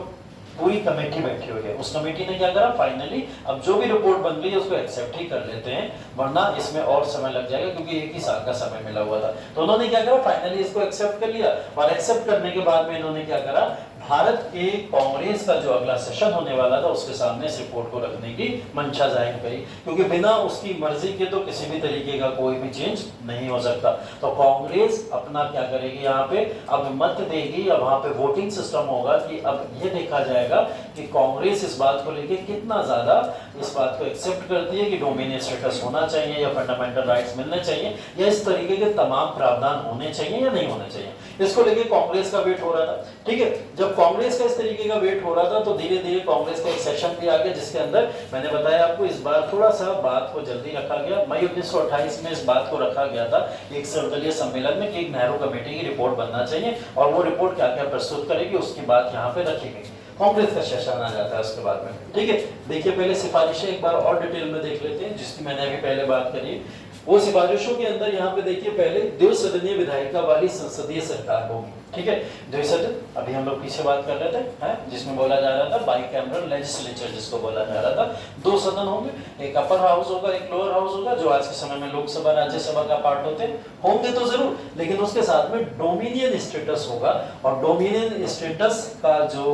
पूरी कमेटी बैठी हुई है, उस कमेटी ने क्या करा? फाइनली अब जो भी रिपोर्ट बन रही है उसको एक्सेप्ट ही कर लेते हैं, वरना इसमें और समय लग जाएगा, क्योंकि एक ही साल का समय मिला हुआ था। तो उन्होंने क्या करा? फाइनली इसको एक्सेप्ट कर लिया, और एक्सेप्ट करने के बाद में इन्होंने क्या करा? भारत के कांग्रेस का जो अगला सेशन होने वाला था उसके सामने इस रिपोर्ट को रखने की मंशा जाहिर करी, क्योंकि बिना उसकी मर्जी के तो किसी भी तरीके का कोई भी चेंज नहीं हो सकता। तो कांग्रेस अपना क्या करेगी? यहाँ पे अब मत देगी, अब वहां पे वोटिंग सिस्टम होगा कि अब ये देखा जाएगा कि कांग्रेस इस बात को लेके कितना ज्यादा इस बात को एक्सेप्ट करती है कि डोमिनियन स्टेटस होना चाहिए या फंडामेंटल राइट्स मिलने चाहिए, या इस तरीके के तमाम प्रावधान होने चाहिए या नहीं होने चाहिए। इसको लेके कांग्रेस का वेट हो रहा था, ठीक है। जब कांग्रेस का इस तरीके का वेट हो रहा था तो धीरे धीरे कांग्रेस का एक सेशन भी आ गया, जिसके अंदर मैंने बताया आपको इस बार थोड़ा सा बात को जल्दी रखा गया। मई 1928 में इस बात को रखा गया था एक सर्वदलीय सम्मेलन में कि एक नेहरू कमेटी की रिपोर्ट बनना चाहिए, और वो रिपोर्ट क्या क्या प्रस्तुत करेगी उसकी बात यहाँ पे रखी गई। कांग्रेस का सेशन आ जाता है उसके बाद में, ठीक है। देखिए पहले सिफारिशें एक बार और डिटेल में देख लेते हैं, जिसकी मैंने अभी पहले बात करी। वो सिफारिशों के अंदर यहाँ पे देखिए पहले द्विसदनीय विधायिका वाली संसदीय सरकार होगी, ठीक है। द्विसदन अभी हम लोग पीछे बात कर रहे थे, हैं, जिसमें बोला जा रहा था बाइकैमरल लेजिस्लेचर जिसको बोला जा रहा था। 2 सदन होंगे, एक अपर हाउस होगा, एक लोअर हाउस होगा, जो आज के समय में लोकसभा राज्यसभा का पार्ट होंगे तो जरूर, लेकिन उसके साथ में डोमिनियन स्टेटस होगा। और डोमिनियन स्टेटस का जो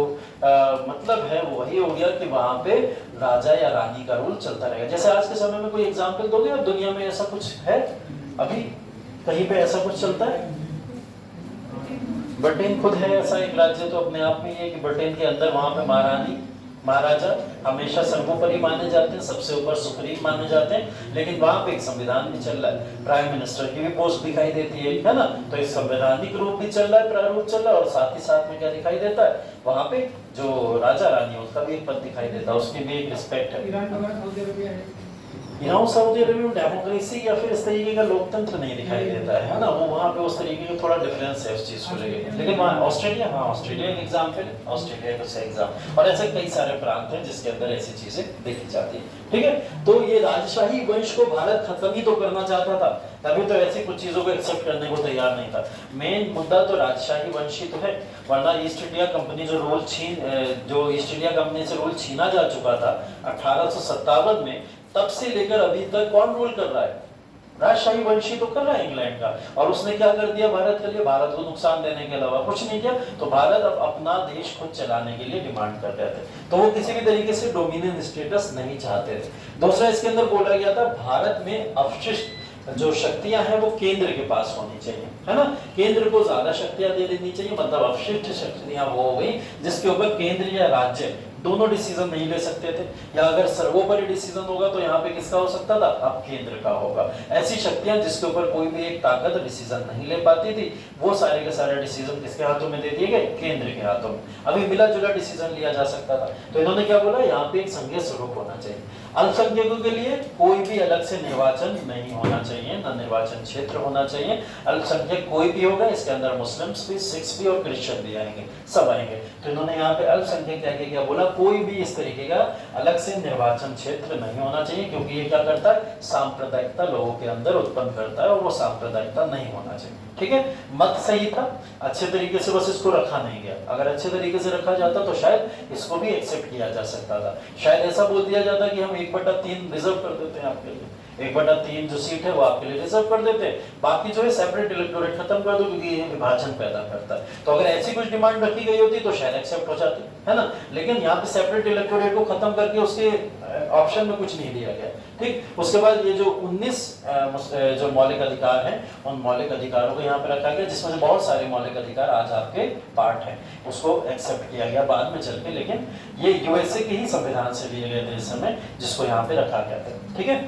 मतलब है वो वही हो गया कि वहां पे राजा या रानी का रूल चलता रहेगा। जैसे आज के समय में कोई एग्जाम्पल दोगे आप? दुनिया में ऐसा कुछ है अभी कहीं पे ऐसा कुछ चलता है? ब्रिटेन खुद है ऐसा एक राज्य तो अपने आप में है कि ब्रिटेन के अंदर वहां पे महारानी महाराजा हमेशा सर्वोपरि माने जाते हैं, सबसे ऊपर सुप्रीम माने जाते हैं, लेकिन वहां पे एक संविधान भी चल रहा है, प्राइम मिनिस्टर की भी पोस्ट दिखाई देती है ना। तो एक संवैधानिक रूप भी चल रहा है, प्रारूप चल रहा है, और साथ ही साथ में क्या दिखाई देता है? वहां पे जो राजा रानी उसका भी एक पद दिखाई देता है, उसकी भी एक रिस्पेक्ट है। ईरान सऊदी अरब में डेमोक्रेसी या फिर इस तरीके का लोकतंत्र नहीं दिखाई देता है ना, वो वहाँ पे उस तरीके का थोड़ा डिफरेंस है उस चीज को लेकर। लेकिन वहाँ ऑस्ट्रेलिया, हाँ ऑस्ट्रेलिया एक एग्जाम्पल है, ऑस्ट्रेलिया का एग्जाम, और ऐसे कई सारे प्रांत हैं जिसके अंदर ऐसी चीजें देखी जाती है, ठीक है। तो ये राजशाही वंश को भारत खत्म ही तो करना चाहता था, तभी तो ऐसी कुछ चीजों को एक्सेप्ट करने को तैयार नहीं था। मेन मुद्दा तो राजशाही वंश ही तो है, वरना ईस्ट इंडिया कंपनी जो ईस्ट इंडिया कंपनी से रूल छीना जा चुका था 1857 में, तब से लेकर अभी तक कौन रूल कर रहा है? राजशाही वंशी तो कर रहा है इंग्लैंड का, और उसने क्या कर दिया भारत के लिए? भारत को नुकसान देने के अलावा कुछ नहीं किया। तो भारत अब अपना देश खुद चलाने के लिए डिमांड कर रहे थे, तो वो किसी भी तरीके से डोमिनियन स्टेटस नहीं चाहते थे। दूसरा इसके अंदर बोला गया था भारत में अपशिष्ट जो शक्तियां हैं वो केंद्र के पास होनी चाहिए, है ना। केंद्र को ज्यादा शक्तियां दे देनी चाहिए, मतलब अपशिष्ट शक्तियां वो हो गई जिसके ऊपर केंद्र या राज्य दोनों डिसीजन नहीं ले सकते थे, या अगर सर्वोपरि डिसीजन होगा तो यहाँ पे किसका हो सकता था? अब केंद्र का होगा। ऐसी शक्तियां जिसके ऊपर कोई भी एक ताकत डिसीजन नहीं ले पाती थी, वो सारे के सारे डिसीजन किसके हाथों में दे दिए गए? केंद्र के हाथों में। अभी मिला जुला डिसीजन लिया जा सकता था। तो इन्होंने क्या बोला? यहाँ पे एक संघीय स्वरूप होना चाहिए। अल्पसंख्यकों के लिए कोई भी अलग से निर्वाचन नहीं होना चाहिए, न निर्वाचन क्षेत्र होना चाहिए। अल्पसंख्यक कोई भी होगा, इसके अंदर मुस्लिम्स भी, सिख्स भी और क्रिश्चियन भी आएंगे, सब आएंगे। तो इन्होंने यहाँ पे अल्पसंख्यक क्या बोला? कोई भी इस तरीके का अलग से निर्वाचन क्षेत्र नहीं होना चाहिए, क्योंकि ये क्या करता है? सांप्रदायिकता लोगों के अंदर उत्पन्न करता है, और वो सांप्रदायिकता नहीं होना चाहिए, ठीक है। मत सही था, अच्छे तरीके से बस इसको रखा नहीं गया। अगर अच्छे तरीके से रखा जाता तो शायद इसको भी एक्सेप्ट किया जा सकता था। शायद ऐसा बोल दिया जाता कि हम 1/3 रिजर्व कर देते हैं आपके लिए, 1/3 जो सीट है वो आपके लिए रिजर्व कर देते हैं, बाकी जो है सेपरेट इलेक्टोरेट खत्म कर दो, क्योंकि ये विभाजन पैदा करता है। तो अगर ऐसी कुछ डिमांड रखी गई होती तो शायद एक्सेप्ट हो जाती, है ना। लेकिन यहाँ पे सेपरेट इलेक्टोरेट को खत्म करके उसके ऑप्शन में कुछ नहीं दिया गया, ठीक। उसके बाद ये जो 19 जो मौलिक अधिकार हैं, उन मौलिक अधिकारों को यहाँ पे रखा गया, जिसमें से बहुत सारे मौलिक अधिकार आज आपके पार्ट हैं, उसको एक्सेप्ट किया गया बाद में चल के। लेकिन ये यूएसए के ही संविधान से लिए गए थे इस समय, जिसको यहाँ पे रखा गया था, ठीक है।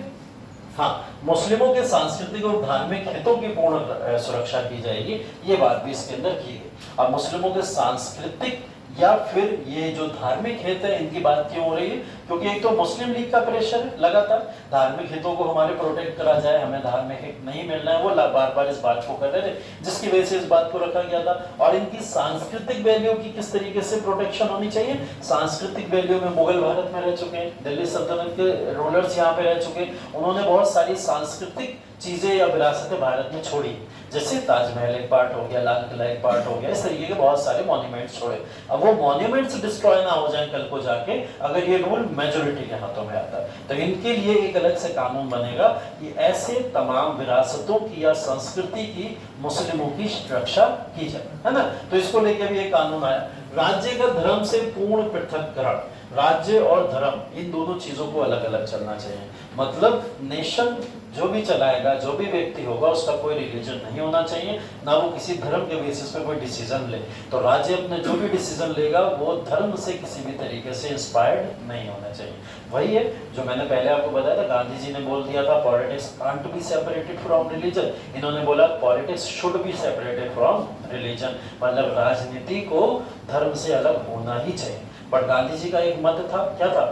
हाँ, मुस्लिमों के सांस्कृतिक और धार्मिक हितों की पूर्ण सुरक्षा की जाएगी, ये बात भी इसके अंदर की गई। अब मुस्लिमों के सांस्कृतिक या फिर ये जो धार्मिक हित है इनकी बात क्यों हो रही है? क्योंकि एक तो मुस्लिम लीग का प्रेशर है लगातार, धार्मिक हितों को हमारे प्रोटेक्ट करा जाए, हमें धार्मिक हित नहीं मिलना है, वो बार बार इस बात को कर रहे थे, जिसकी वजह से इस बात को रखा गया था। और इनकी सांस्कृतिक वैल्यू की किस तरीके से प्रोटेक्शन होनी चाहिए? सांस्कृतिक वैल्यू में मुगल भारत में रह चुके हैं, दिल्ली सल्तनत के रूलर्स यहाँ पे रह चुके हैं, उन्होंने बहुत सारी सांस्कृतिक चीजें या विरासतें भारत में छोड़ी, जैसे ताजमहल एक पार्ट हो गया, लाल किला एक पार्ट हो गया, इस तरीके के बहुत सारे मॉन्यूमेंट्स छोड़े। अब वो मॉन्यूमेंट्स डिस्ट्रॉय ना हो जाए कल को जाके, अगर ये रूल मेजॉरिटी के हाथों में आता है, तो इनके लिए एक अलग से कानून बनेगा कि ऐसे तमाम विरासतों की या संस्कृति की मुस्लिमों की रक्षा की जाए, है ना। तो इसको लेके भी एक कानून आया। राज्य का धर्म से पूर्ण पृथक्करण, राज्य और धर्म इन दोनों चीजों को अलग अलग चलना चाहिए। मतलब नेशन जो भी चलाएगा, जो भी व्यक्ति होगा, उसका कोई रिलीजन नहीं होना चाहिए, ना वो किसी धर्म के बेसिस पे कोई डिसीजन ले। तो राज्य अपने जो भी डिसीजन लेगा वो धर्म से किसी भी तरीके से इंस्पायर्ड नहीं होना चाहिए। वही है जो मैंने पहले आपको बताया था, गांधी जी ने बोल दिया था politics can't be separated from religion, इन्होंने बोला politics should be separated from religion, मतलब राजनीति को धर्म से अलग होना ही चाहिए। पर गांधी जी का एक मत था, क्या था?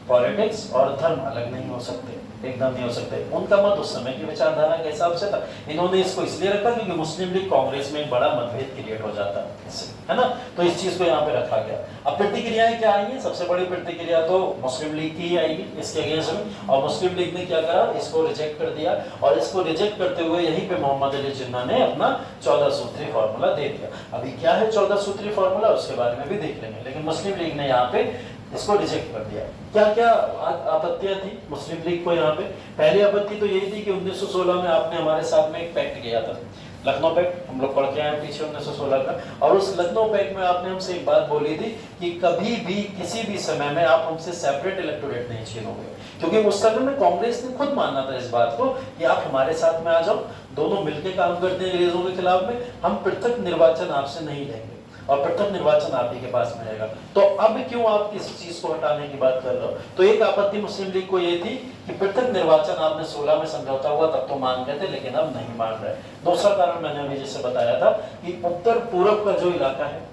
पॉलिटिक्स और धर्म अलग नहीं हो सकते, एकदम नहीं हो सकते। उनका मत उस समय की विचारधारा के हिसाब से था। इन्होंने इसको इसलिए रखा क्योंकि मुस्लिम लीग कांग्रेस में एक बड़ा मतभेद क्रिएट हो जाता है ना, तो इस चीज को यहाँ पे रखा गया। अब प्रतिक्रियाएं क्या आई है? सबसे बड़ी प्रतिक्रिया तो मुस्लिम लीग की ही आएगी इसके अगेंस्ट में, और मुस्लिम लीग ने क्या करा? इसको रिजेक्ट कर दिया, और इसको रिजेक्ट करते हुए यहीं पे मोहम्मद अली जिन्ना ने अपना 14 सूत्री फॉर्मूला दे दिया। अभी क्या है 14 सूत्री फॉर्मूला, उसके बारे में भी देख लेंगे, लेकिन मुस्लिम लीग ने यहाँ पे इसको रिजेक्ट कर दिया। क्या क्या आपत्तियां थी मुस्लिम लीग को यहाँ पे? पहली आपत्ति तो यही थी कि 1916 में आपने हमारे साथ में एक पैक्ट किया था, लखनऊ पैक्ट, हम लोग पढ़ के आए पीछे 1916 का, और उस लखनऊ पैक्ट में आपने हमसे एक बात बोली थी कि कभी भी किसी भी समय में आप हमसे सेपरेट इलेक्टोरेट नहीं छीनोगे, क्योंकि उस समय में कांग्रेस ने खुद माना था इस बात को कि आप हमारे साथ में आ जाओ, दोनों मिलकर काम करते हैं अंग्रेजों के खिलाफ में, हम पृथक निर्वाचन आपसे नहीं लेंगे और पृथक निर्वाचन आप ही के पास में रहेगा। तो अब क्यों आप किस चीज को हटाने की बात कर रहे हो? तो एक आपत्ति मुस्लिम लीग को ये थी कि पृथक निर्वाचन आपने 16 में समझौता हुआ तब तो मान गए थे, लेकिन अब नहीं मान रहे। दूसरा कारण मैंने अभी जैसे बताया था कि उत्तर पूर्व का जो इलाका है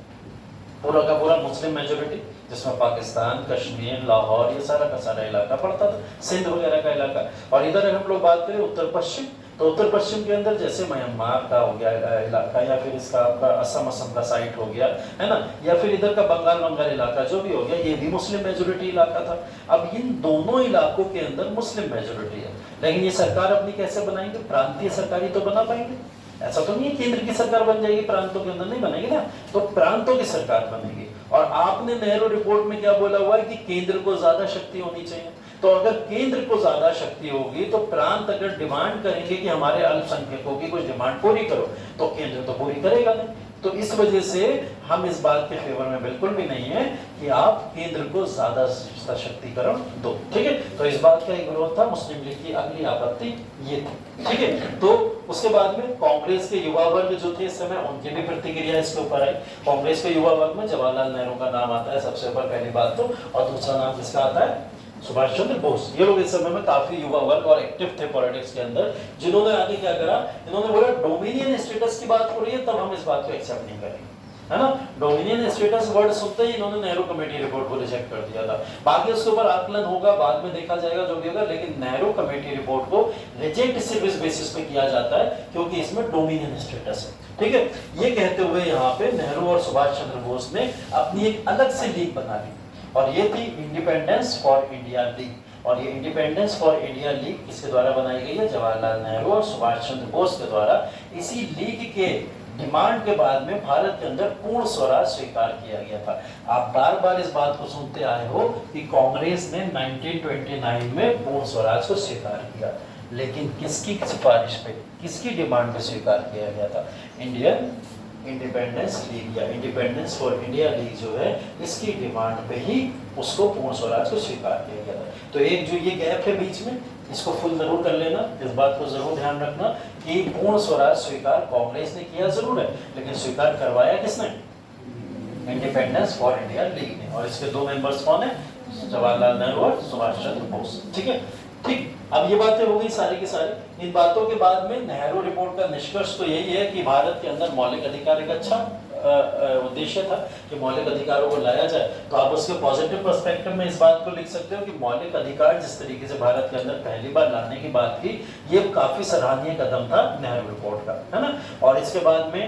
पूरा का पूरा मुस्लिम मेजोरिटी, जिसमें पाकिस्तान, कश्मीर, लाहौर, ये सारा का सारा इलाका पड़ता था, सिंध वगैरह का इलाका, और इधर अगर हम लोग बात करें उत्तर पश्चिम, तो उत्तर पश्चिम के अंदर जैसे म्यांमार का हो गया इलाका, या फिर इसका आपका असम का साइट हो गया, है ना, या फिर इधर का बंगाल इलाका जो भी हो गया, ये भी मुस्लिम मेजोरिटी इलाका था। अब इन दोनों इलाकों के अंदर मुस्लिम मेजोरिटी है, लेकिन ये सरकार अपनी कैसे बनाएंगे? प्रांतीय सरकारी तो बना पाएंगे? ऐसा तो नहीं है केंद्र की सरकार बन जाएगी, प्रांतों के अंदर नहीं बनेगी ना, तो प्रांतों की सरकार बनेगी। और आपने नेहरू रिपोर्ट में क्या बोला हुआ है कि केंद्र को ज्यादा शक्ति होनी चाहिए, तो अगर केंद्र को ज्यादा शक्ति होगी तो प्रांत अगर डिमांड करेंगे कि हमारे अल्पसंख्यकों की कुछ डिमांड पूरी करो, तो केंद्र तो पूरी करेगा नहीं। तो इस वजह से हम इस बात के फेवर में बिल्कुल भी नहीं है कि आप केंद्र को ज्यादा सशक्तिकरण दो, ठीक है। तो इस बात का एक विरोध था। मुस्लिम लीग की अगली आपत्ति ये थी, ठीक है। तो उसके बाद में कांग्रेस के युवा वर्ग जो थे इस समय, उनकी भी प्रतिक्रिया इसके ऊपर आई। कांग्रेस के युवा वर्ग में जवाहरलाल नेहरू का नाम आता है सबसे ऊपर, पहली बात तो, और दूसरा नाम किसका आता है? सुभाष चंद्र बोस। ये लोग इस समय में काफी युवा वर्ग और एक्टिव थे पॉलिटिक्स के अंदर, जिन्होंने आगे क्या करा, इन्होंने बोला डोमिनियन स्टेटस की बात हो रही है, तब हम इस बात को एक्सेप्ट नहीं करेंगे, है ना। डोमिनियन स्टेटस वर्ड सुनते ही इन्होंने नेहरू कमेटी रिपोर्ट को रिजेक्ट कर दिया था। बाकी उसके ऊपर आकलन होगा, बाद में देखा जाएगा जो भी होगा, लेकिन नेहरू कमेटी रिपोर्ट को रिजेक्ट सिर्फ इस बेसिस पे किया जाता है क्योंकि इसमें डोमिनियन स्टेटस है, ठीक है। ये कहते हुए यहाँ पे नेहरू और सुभाष चंद्र बोस ने अपनी एक अलग से लीग बना ली, और ये थी इंडिपेंडेंस फॉर इंडिया लीग। और ये इंडिपेंडेंस फॉर इंडिया लीग किसके द्वारा बनाई गई है? जवाहरलाल नेहरू और सुभाष चंद्र बोस के द्वारा। इसी लीग के डिमांड के बाद में भारत के अंदर पूर्ण स्वराज स्वीकार किया गया था। आप बार बार इस बात को सुनते आए हो कि कांग्रेस ने 1929 में पूर्ण स्वराज को स्वीकार किया, लेकिन किसकी सिफारिश पे, किसकी डिमांड पे स्वीकार किया गया था? इंडियन इंडिपेंडेंस लीग या इंडिपेंडेंस फॉर इंडिया लीग जो है, इसकी डिमांड पे ही उसको पूर्ण स्वराज को स्वीकार किया गया था। तो एक जो ये गैप है बीच में, इसको फुल जरूर कर लेना, इस बात को जरूर ध्यान रखना कि पूर्ण स्वराज स्वीकार कांग्रेस ने किया जरूर है, लेकिन स्वीकार करवाया किसने? इंडिपेंडेंस फॉर इंडिया लीग ने। और इसके दो मेंबर्स कौन है? जवाहरलाल नेहरू और सुभाष चंद्र बोस, ठीक है। ठीक, अब ये बातें हो गई सारी की सारी। इन बातों के बाद में नेहरू रिपोर्ट का निष्कर्ष तो यही है कि भारत के अंदर मौलिक अधिकार एक अच्छा उद्देश्य था कि मौलिक अधिकारों को लाया जाए। तो आप उसके पॉजिटिव पर्सपेक्टिव में इस बात को लिख सकते हो कि मौलिक अधिकार जिस तरीके से भारत के अंदर पहली बार लाने की बात की, ये काफी सराहनीय कदम था नेहरू रिपोर्ट का, है ना। और इसके बाद में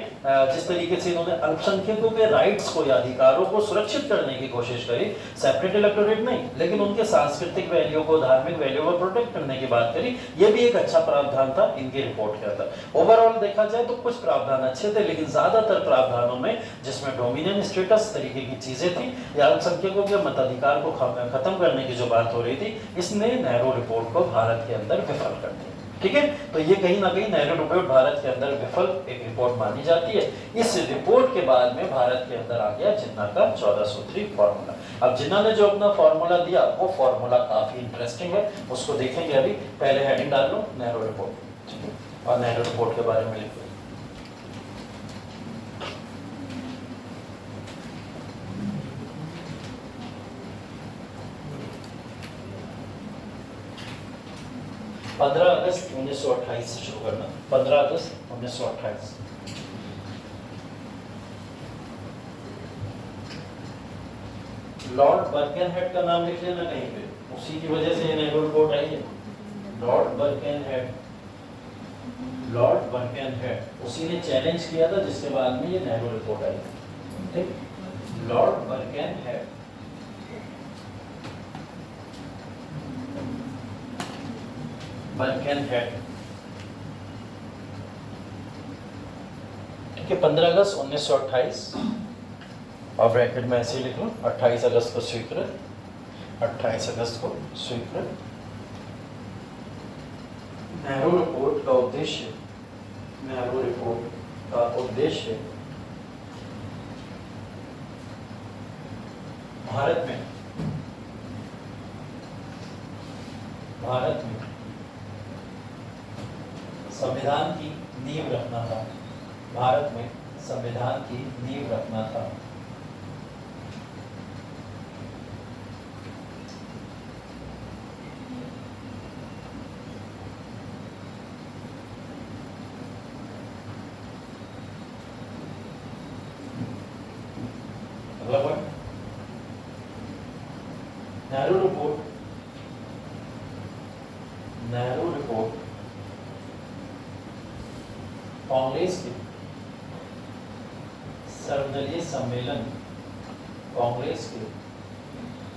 जिस तरीके से इन्होंने अल्पसंख्यकों के राइट्स को या अधिकारों को सुरक्षित करने की कोशिश करी, सेपरेट इलेक्टोरेट नहीं लेकिन उनके सांस्कृतिक वैल्यू को, धार्मिक वैल्यू को प्रोटेक्ट करने की बात करी, ये भी एक अच्छा प्रावधान था इनकी रिपोर्ट के अंदर। ओवरऑल देखा जाए तो कुछ प्रावधान अच्छे थे, लेकिन ज्यादातर प्रावधानों में जिसमें डोमिनियन स्टेटस तरीके की चीजें थी या अल्पसंख्यकों के मताधिकार को खत्म करने की जो बात हो रही थी, इसने नेहरू रिपोर्ट को भारत के अंदर विफल कर दिया। ठीक है, तो ये कहीं ना कहीं नेहरू रिपोर्ट भारत के अंदर विफल एक रिपोर्ट मानी जाती है। इस रिपोर्ट के बाद में भारत के अंदर आ गया जिन्ना का 14 सूत्री फॉर्मूला। अब जिन्ना ने जो अपना फॉर्मूला दिया वो फॉर्मूला काफी इंटरेस्टिंग है, उसको देखेंगे। अभी पहले हेडिंग डाल लो नेहरू रिपोर्ट, और नेहरू रिपोर्ट के बारे में लिखो। पंद्रह अगस्त 1928 से शुरू करना। 15 अगस्त 1928। लॉर्ड बर्केनहेड का नाम लिख लेना कहीं पे, उसी की वजह से ये नेहरू रिपोर्ट आई है। लॉर्ड बर्केनहेड, लॉर्ड बर्केनहेड उसी ने चैलेंज किया था जिसके बाद में ये नेहरू रिपोर्ट आई। ठीक, लॉर्ड बर्केनहेड बर्केनहेड, ठीक है। 15 अगस्त 1928 और ब्रैकेट में ऐसे ही लिख लो 28 अगस्त को स्वीकृत, 28 अगस्त को स्वीकृत। नेहरू रिपोर्ट का उद्देश्य, नेहरू रिपोर्ट का उद्देश्य भारत में संविधान की नींव रखना था। भारत में संविधान की नींव रखना था। अगला point, Nehru report, Nehru report Congress के सर्वदलीय सम्मेलन, कांग्रेस के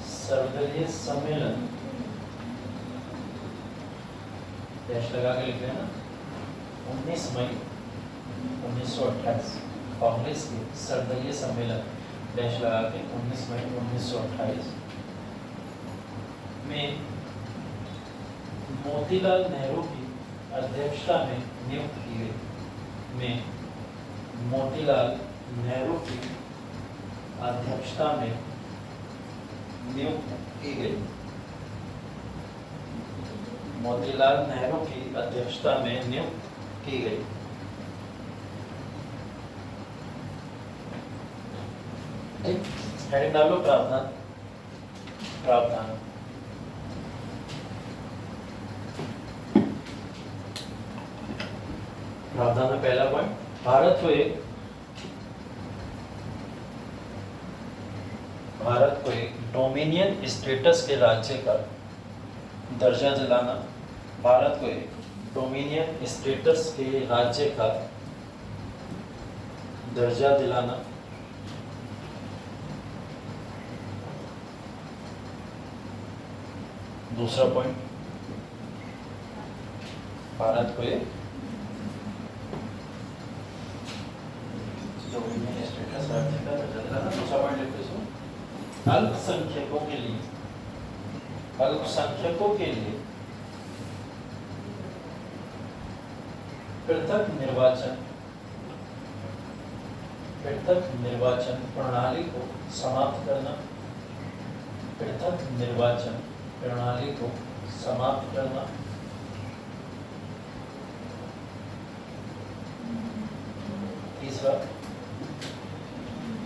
सर्वदलीय सम्मेलन, डैश लगा के लिख लेना, 19 मई 1928, कांग्रेस के सर्वदलीय सम्मेलन डैश लगा के 19 मई 1928 में मोतीलाल नेहरू की अध्यक्षता में नियुक्त की गई, में मोतीलाल नेहरू की अध्यक्षता में नियुक्त की गई, मोतीलाल नेहरू की अध्यक्षता में नियुक्त की गई। हेडिंग डालो प्रावधान, प्रावधान। प्रावधान में पहला पॉइंट, भारत को एक डोमिनियन स्टेटस के राज्य का दर्जा दिलाना, भारत को एक डोमिनियन स्टेटस के राज्य का दर्जा दिलाना, दूसरा पॉइंट, भारत को एक डोमिनियन स्टेटस राज्य का दर्जा दिलाना। दूसरा पॉइंट लिखो इसमें, अल्पसंख्यकों के लिए, अल्पसंख्यकों के लिए पृथक निर्वाचन प्रणाली को समाप्त करना, पृथक निर्वाचन प्रणाली को समाप्त करना। तीसरा,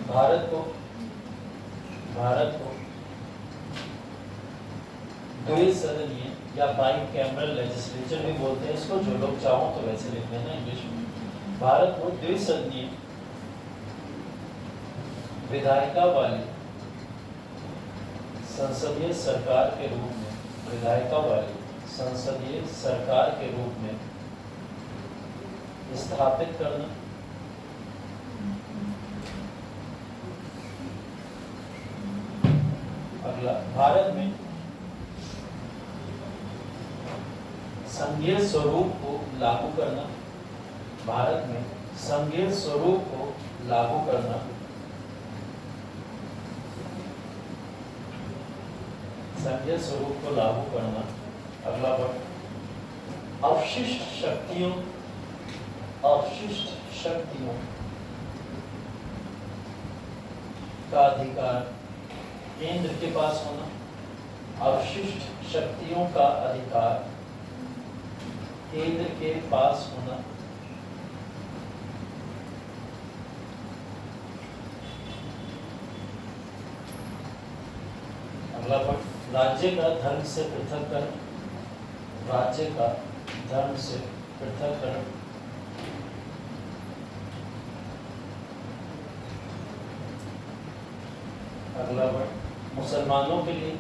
भारत को द्विसदनीय या बाई कैमरल लेजिस्लेचर भी बोलते हैं इसको, जो लोग चाहो तो वैसे लिख लेना इंग्लिश में। भारत में द्विसदनीय विधायिका वाली संसदीय सरकार के रूप में, विधायिका वाली संसदीय सरकार के रूप में स्थापित करना, अगला भारत में संघीय स्वरूप को लागू करना, भारत में संघीय स्वरूप को लागू करना, संघीय स्वरूप को लागू करना। अगला वर्ड अवशिष्ट शक्तियों, अवशिष्ट शक्तियों का अधिकार केंद्र के पास होना, अवशिष्ट शक्तियों का अधिकार केंद्र के पास होना। अगला पॉइंट राज्य का धर्म से पृथककरण, राज्य का धर्म से पृथककरण। अगला पॉइंट मुसलमानों के लिए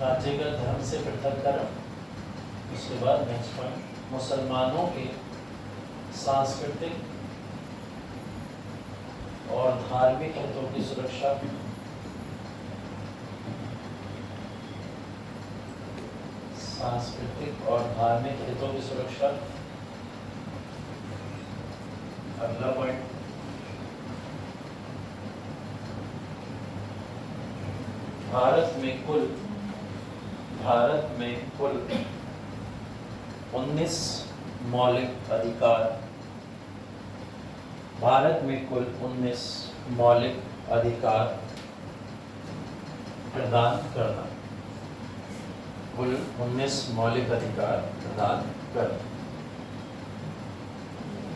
राज्य का धर्म से पृथककरण। उसके बाद नेक्स्ट पॉइंट मुसलमानों के सांस्कृतिक और धार्मिक हितों की सुरक्षा। सांस्कृतिक और धार्मिक हितों की सुरक्षा। अगला पॉइंट भारत में कुल 19 मौलिक अधिकार, भारत में कुल 19 मौलिक अधिकार प्रदान करना, कुल 19 मौलिक अधिकार प्रदान करना।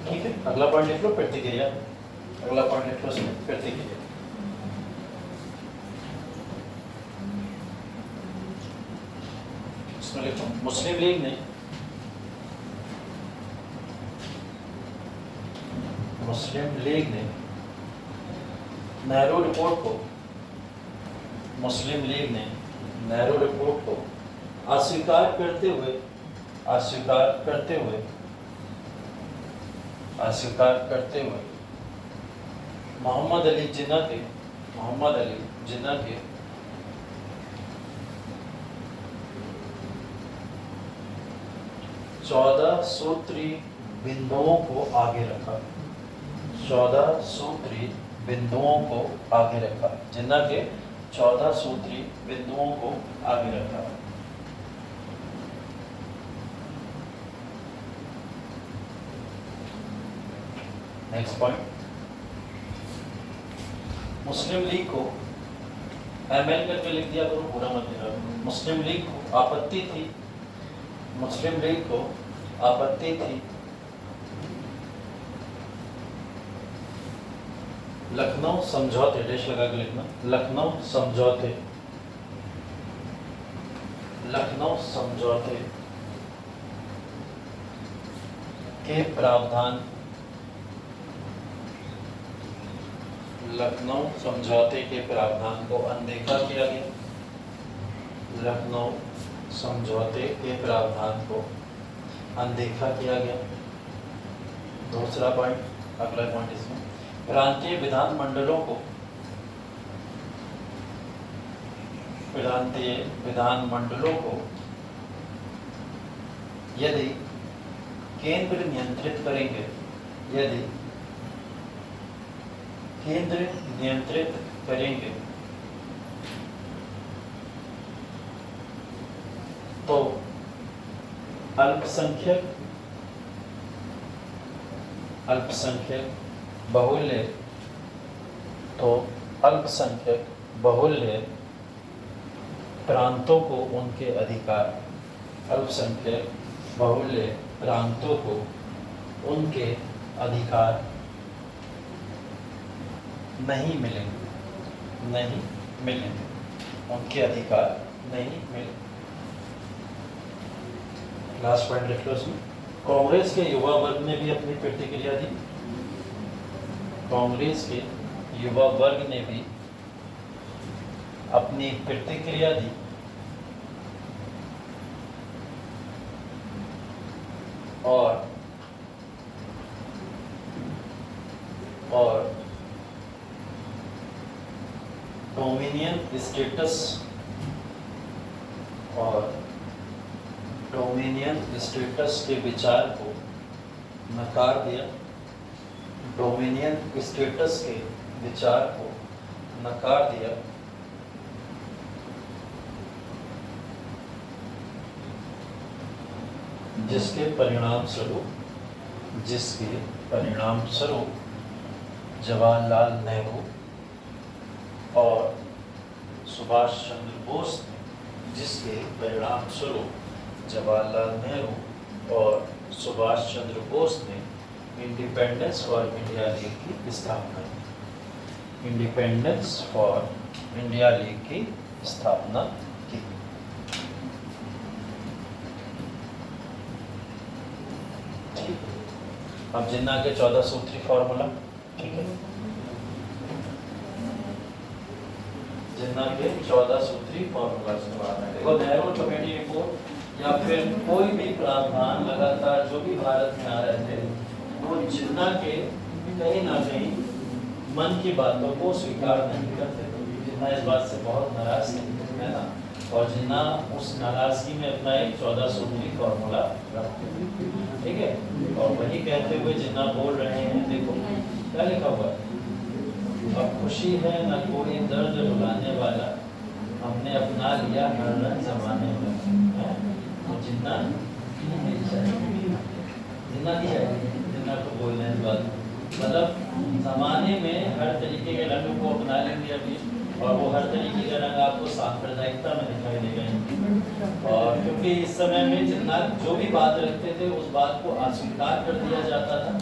ठीक है, अगला पॉइंट लिख लो प्रतिक्रिया। अगला पॉइंट लिख लो उसमें प्रतिक्रिया। इसमें लिखो मुस्लिम लीग ने नेहरू रिपोर्ट को, मुस्लिम लीग ने नेहरू रिपोर्ट को अस्वीकार करते हुए मोहम्मद अली जिन्ना के 14 सूत्री बिंदुओं को आगे रखा, 14 सूत्री बिंदुओं को आगे रखा, जिन्ना के 14 सूत्री बिंदुओं को आगे रखा। नेक्स्ट पॉइंट मुस्लिम लीग को एमएल करके लिख दिया करो, पूरा मत लिखा करो। मुस्लिम लीग को आपत्ति थी, मुस्लिम लीग को आपत्ति थी लखनऊ समझौते, डेश लगा के लिखना, लखनऊ समझौते के प्रावधान, लखनऊ समझौते के प्रावधान को अनदेखा किया गया, लखनऊ समझौते के प्रावधान को अनदेखा किया गया। दूसरा पॉइंट, अगला पॉइंट इसमें प्रांतीय विधानमंडलों को यदि केंद्र नियंत्रित करेंगे तो अल्पसंख्यक बहुल्य प्रांतों को उनके अधिकार, अल्पसंख्यक बहुल्य प्रांतों को उनके अधिकार नहीं मिलेंगे, उनके अधिकार नहीं, लास्ट पॉइंट लिख लो इसमें। कांग्रेस के युवा वर्ग ने भी अपनी प्रतिक्रिया दी। कांग्रेस के युवा वर्ग ने भी अपनी प्रतिक्रिया दी और डोमिनियन स्टेटस के विचार को नकार दिया। डोमिनियन स्टेटस के विचार को नकार दिया। जिसके परिणाम स्वरूप जवाहरलाल नेहरू और सुभाष चंद्र बोस ने इंडिपेंडेंस फॉर इंडिया लीग की स्थापना की। इंडिपेंडेंस फॉर इंडिया लीग की स्थापना की। अब जिन्ना के 14 सूत्री फॉर्मूला, ठीक है, जिन्ना के 14 सूत्री फॉर्मूला से बात है। देखो नेहरू कमेटी रिपोर्ट या फिर कोई भी प्रावधान लगातार जो भी भारत में आ रहे थे वो जिन्ना के कहीं ना कहीं मन की बातों को स्वीकार नहीं करते थे। जिन्ना इस बात से बहुत नाराज थे, है ना, और जिन्ना उस नाराजगी में अपना एक 14 सूत्री फॉर्मूला रखते थे, ठीक है। और वही कहते हुए जिन्ना बोल रहे हैं, देखो क्या लिखा हुआ है, अब खुशी है न कोई दर्द रुलाने वाला, हमने अपना लिया हर रंग जमाने में। तो जिन्ना को बोलने इस बात, मतलब जमाने में हर तरीके के रंग को अपना लेंगे अभी, और वो हर तरीके का रंग आपको सांप्रदायिकता में दिखाई देगा। और क्योंकि इस समय में जिन्ना जो भी बात रखते थे उस बात को अस्वीकार कर दिया जाता था,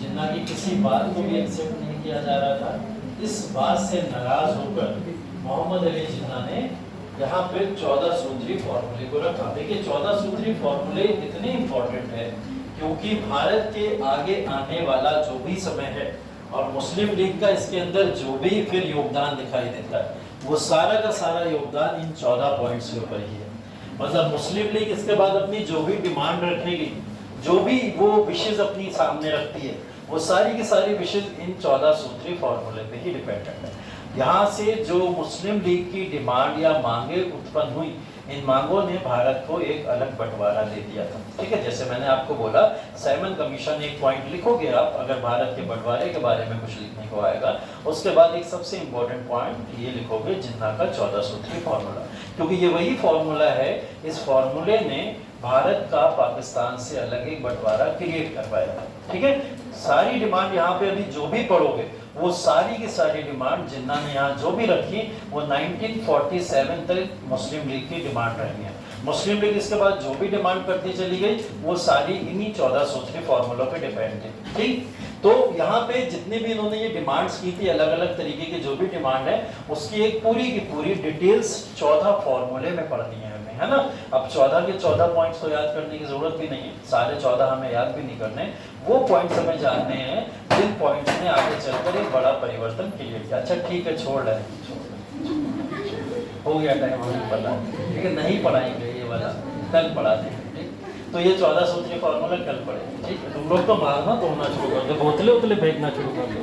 जिन्ना की किसी बात को भी एक्सेप्ट नहीं किया जा रहा था। इस बात से नाराज होकर मोहम्मद अली जिन्ना ने यहाँ पे 14 सूत्री फॉर्मूले को रखा। देखिए 14 सूत्री फॉर्मूले इतने इंपॉर्टेंट है क्योंकि भारत के आगे आने वाला जो भी समय है और मुस्लिम लीग का इसके अंदर जो भी फिर योगदान दिखाई देता है वो सारा का सारा योगदान इन 14 पॉइंट्स के ऊपर ही है। मतलब मुस्लिम लीग इसके बाद अपनी जो भी डिमांड रखेगी, जो भी वो विशेष अपनी सामने रखती है, वो सारी की सारी विशेष इन 14 सूत्री फॉर्मूले पे ही डिपेंडेंट है। यहाँ से जो मुस्लिम लीग की डिमांड या मांगे उत्पन्न हुई, इन मांगों ने भारत को एक अलग बंटवारा दे दिया था, ठीक है। जैसे मैंने आपको बोला साइमन कमीशन एक पॉइंट लिखोगे आप, अगर भारत के बंटवारे के बारे में कुछ लिखने को आएगा, उसके बाद एक सबसे इंपॉर्टेंट पॉइंट ये लिखोगे जिन्ना का 14 सूत्री फॉर्मूला, क्योंकि ये वही फॉर्मूला है। इस फॉर्मूले ने भारत का पाकिस्तान से अलग एक बंटवारा क्रिएट करवाया, ठीक है। सारी डिमांड यहाँ पे अभी जो भी पढ़ोगे वो सारी की सारी डिमांड जिन्ना ने यहाँ जो भी रखी वो 1947 तक मुस्लिम लीग की डिमांड रही है। मुस्लिम लीग इसके बाद जो भी डिमांड करती चली गई वो सारी इन्हीं 14 सूत्री फॉर्मूलों पे डिपेंड थी, ठीक। तो यहाँ पे जितने भी इन्होंने ये डिमांड्स की थी, अलग अलग तरीके की जो भी डिमांड है, उसकी एक पूरी की पूरी डिटेल्स 14 फॉर्मूले में पढ़नी है हमें, है ना। अब 14 के 14 पॉइंट्स तो याद करने की जरूरत भी नहीं है, सारे 14 हमें याद भी नहीं करने, वो पॉइंट्स हमें जानने हैं जिन पॉइंट्स ने आगे चलकर एक बड़ा परिवर्तन क्रिएट किया। अच्छा ठीक है, छोड़ रहे हो गया टाइम, हमें पता है, ठीक है। नहीं पढ़ाएंगे ये वाला, कल पढ़ा देंगे, ठीक। तो ये 14 सूत्री फॉर्मूला कल पढ़ेंगे, ठीक है। तुम लोग तो मारना तो होना शुरू कर दो, बोतले उतले फेंकना शुरू कर दो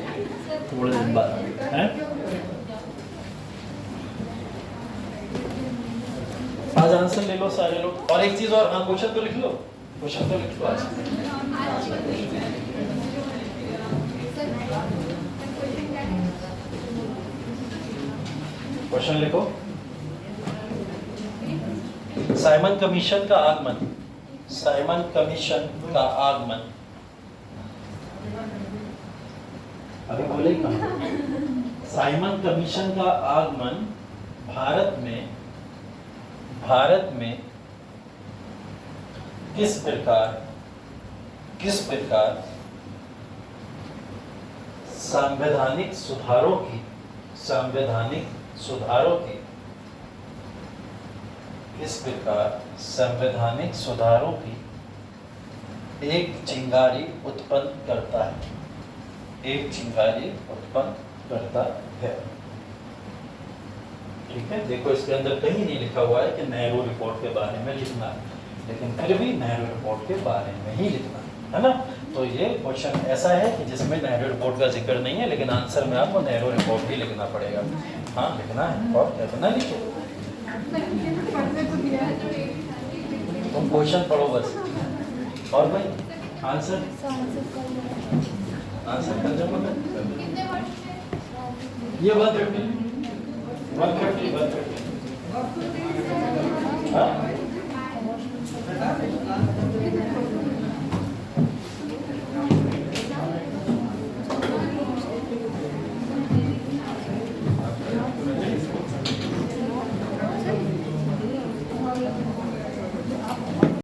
थोड़े दिन बाद, है। आज आंसर ले लो सारे लोग। और एक चीज और, हाँ क्वेश्चन तो लिख लो, क्वेश्चन तो लिख लो आज। क्वेश्चन लिखो। साइमन कमीशन का आगमन, साइमन कमीशन का आगमन, अभी बोले कहाँ? साइमन कमीशन का आगमन भारत में किस प्रकार संवैधानिक सुधारों की इस प्रकार संवैधानिक सुधारों की एक चिंगारी उत्पन्न करता है, एक चिंगारी उत्पन्न करता है। ठीक है, देखो इसके अंदर कहीं नहीं लिखा हुआ है कि नेहरू रिपोर्ट के बारे में लिखना है, लेकिन फिर भी नेहरू रिपोर्ट के बारे में ही लिखना है ना। तो ये क्वेश्चन ऐसा है कि जिसमें नेहरू रिपोर्ट का जिक्र नहीं है, लेकिन आंसर में आपको नेहरू रिपोर्ट ही लिखना पड़ेगा। हाँ लिखना है, और क्या बिना लिखे तुम क्वेश्चन पढ़ो बस। और भाई आंसर कर जमा ये 130 130 130 हाँ